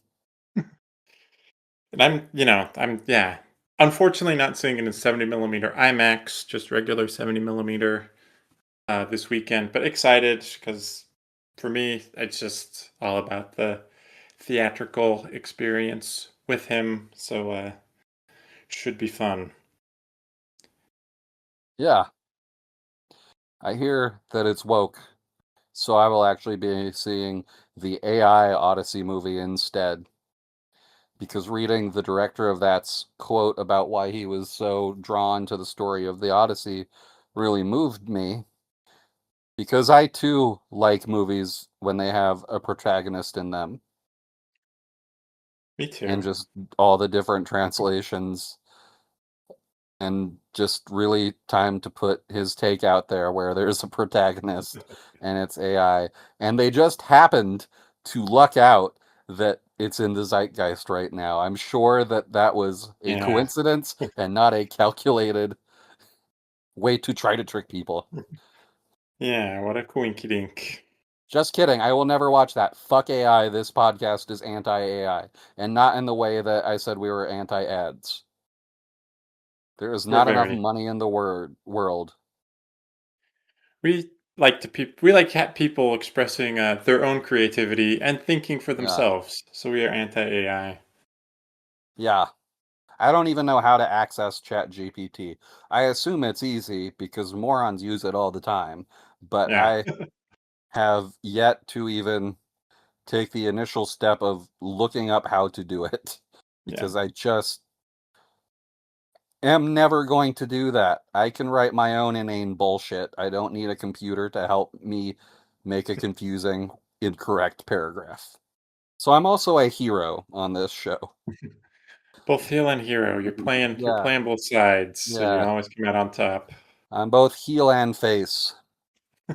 And yeah. Unfortunately, not seeing it in 70 millimeter IMAX, just regular 70 millimeter this weekend, but excited because for me, it's just all about the theatrical experience with him. So, should be fun. Yeah, I hear that it's woke, so I will actually be seeing the AI Odyssey movie instead. Because reading the director of that's quote about why he was so drawn to the story of the Odyssey really moved me. Because I too like movies when they have a protagonist in them Me too. and just all the different translations and just really time to put his take out there where there's a protagonist and it's AI. And they just happened to luck out that it's in the zeitgeist right now. I'm sure that that was a Yeah. coincidence and not a calculated way to try to trick people. Yeah, what a coinky dink. Just kidding. I will never watch that. Fuck AI. This podcast is anti AI. And not in the way that I said we were anti ads. There is We're not enough very money in the world. we we like people expressing their own creativity and thinking for Yeah. themselves. So we are anti AI. Yeah. I don't even know how to access ChatGPT. I assume it's easy because morons use it all the time, but Yeah, I have yet to even take the initial step of looking up how to do it yeah. because I just am never going to do that. I can write my own inane bullshit. I don't need a computer to help me make a confusing, incorrect paragraph. So I'm also a hero on this show. Both heel and hero. You're Yeah, playing both sides, so you yeah. always come out on top. I'm both heel and face. I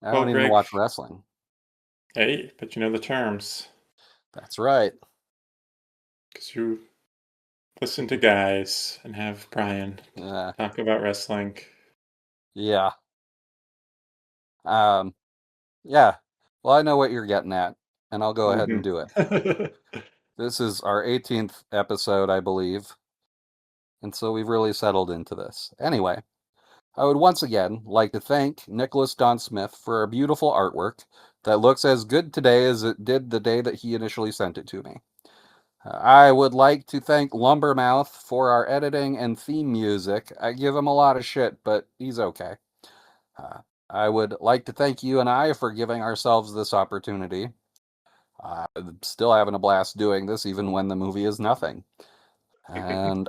Well, don't even Greg, watch wrestling. hey, but you know the terms That's right. because you listen to guys and have Brian Uh, talk about wrestling. yeah. Um, yeah. Well, I know what you're getting at, and I'll go ahead and Hmm. do it. This is our 18th episode, I believe, and so we've really settled into this. Anyway, I would once again like to thank Nicholas Don Smith for our beautiful artwork that looks as good today as it did the day that he initially sent it to me. I would like to thank Lumbermouth for our editing and theme music. I give him a lot of shit, but he's okay. Uh, I would like to thank you and I for giving ourselves this opportunity. I'm still having a blast doing this, even when the movie is nothing. And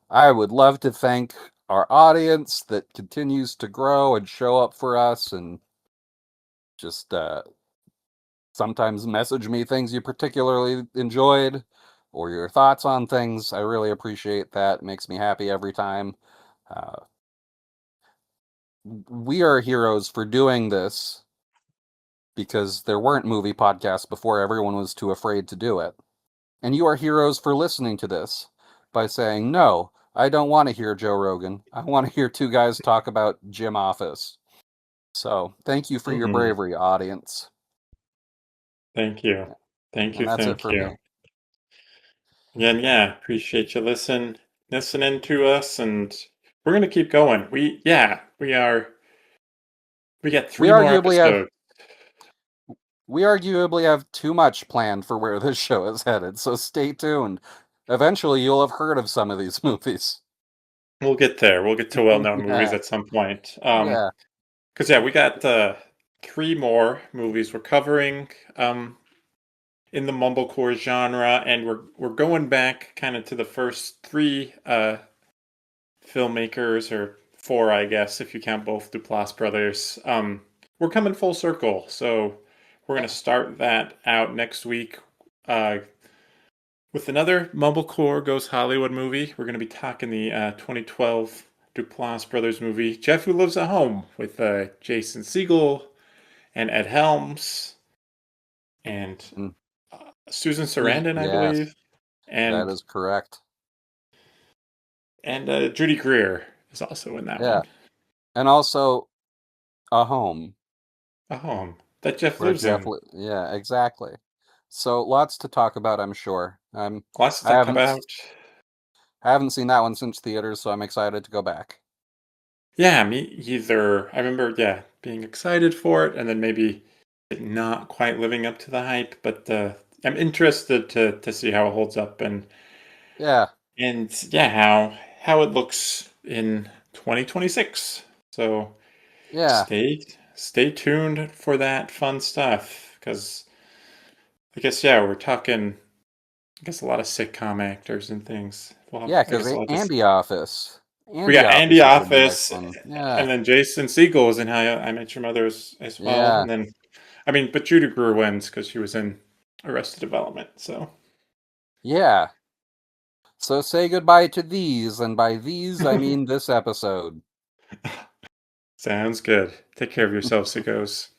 I would love to thank our audience that continues to grow and show up for us and just sometimes message me things you particularly enjoyed or your thoughts on things. I really appreciate that. It makes me happy every time. Uh, we are heroes for doing this because there weren't movie podcasts before everyone was too afraid to do it. And you are heroes for listening to this by saying, no, I don't want to hear Joe Rogan. I want to hear two guys talk about Jim Office. So thank you for your Hmm. bravery, audience. Thank you. Thank And you. that's it Thank for you. me. Again, yeah, appreciate you listening to us, and we're gonna keep going. We got We three more arguably have episodes. we arguably have too much planned for where this show is headed, so stay tuned. Eventually you'll have heard of some of these movies. We'll get there. We'll get to well-known movies Yeah. at some point. Yeah. Because yeah, we got three more movies we're covering in the mumblecore genre, and we're going back kind of to the first three filmmakers, or four, I guess, if you count both Duplass brothers. We're coming full circle, so we're gonna Yeah. start that out next week uh, with another mumblecore goes Hollywood movie. We're gonna be talking the 2012 Duplass brothers movie, Jeff Who Lives at Home, with Jason Segel and Ed Helms and Mm. Susan Sarandon, I Yes, believe, that and is correct. Judy Greer is also in that Yeah. one. And also a home A home that Jeff where lives Jeff in. yeah, exactly. So lots to talk about, I'm sure. Lots to I talk haven't about. I haven't seen that one since theaters, so I'm excited to go back. Yeah, me either. I remember, yeah, being excited for it, and then maybe it not quite living up to the hype. But I'm interested to see how it holds up, Yeah, and yeah, how it looks in 2026. So yeah, stay tuned for that fun stuff, because I guess yeah, we're talking. I guess a lot of sitcom actors and things. We'll have, yeah, I because guess, a lot of. Andy Office. We Andy got Andy Office is in the next Office, one. Yeah, and then Jason Segel was in How I Met Your Mother as well, yeah, and then I mean, but Judy Greer wins because she was in Arrested Development. So yeah. So say goodbye to these, and by these I mean this episode. sounds good. Take care of yourself, Sigos.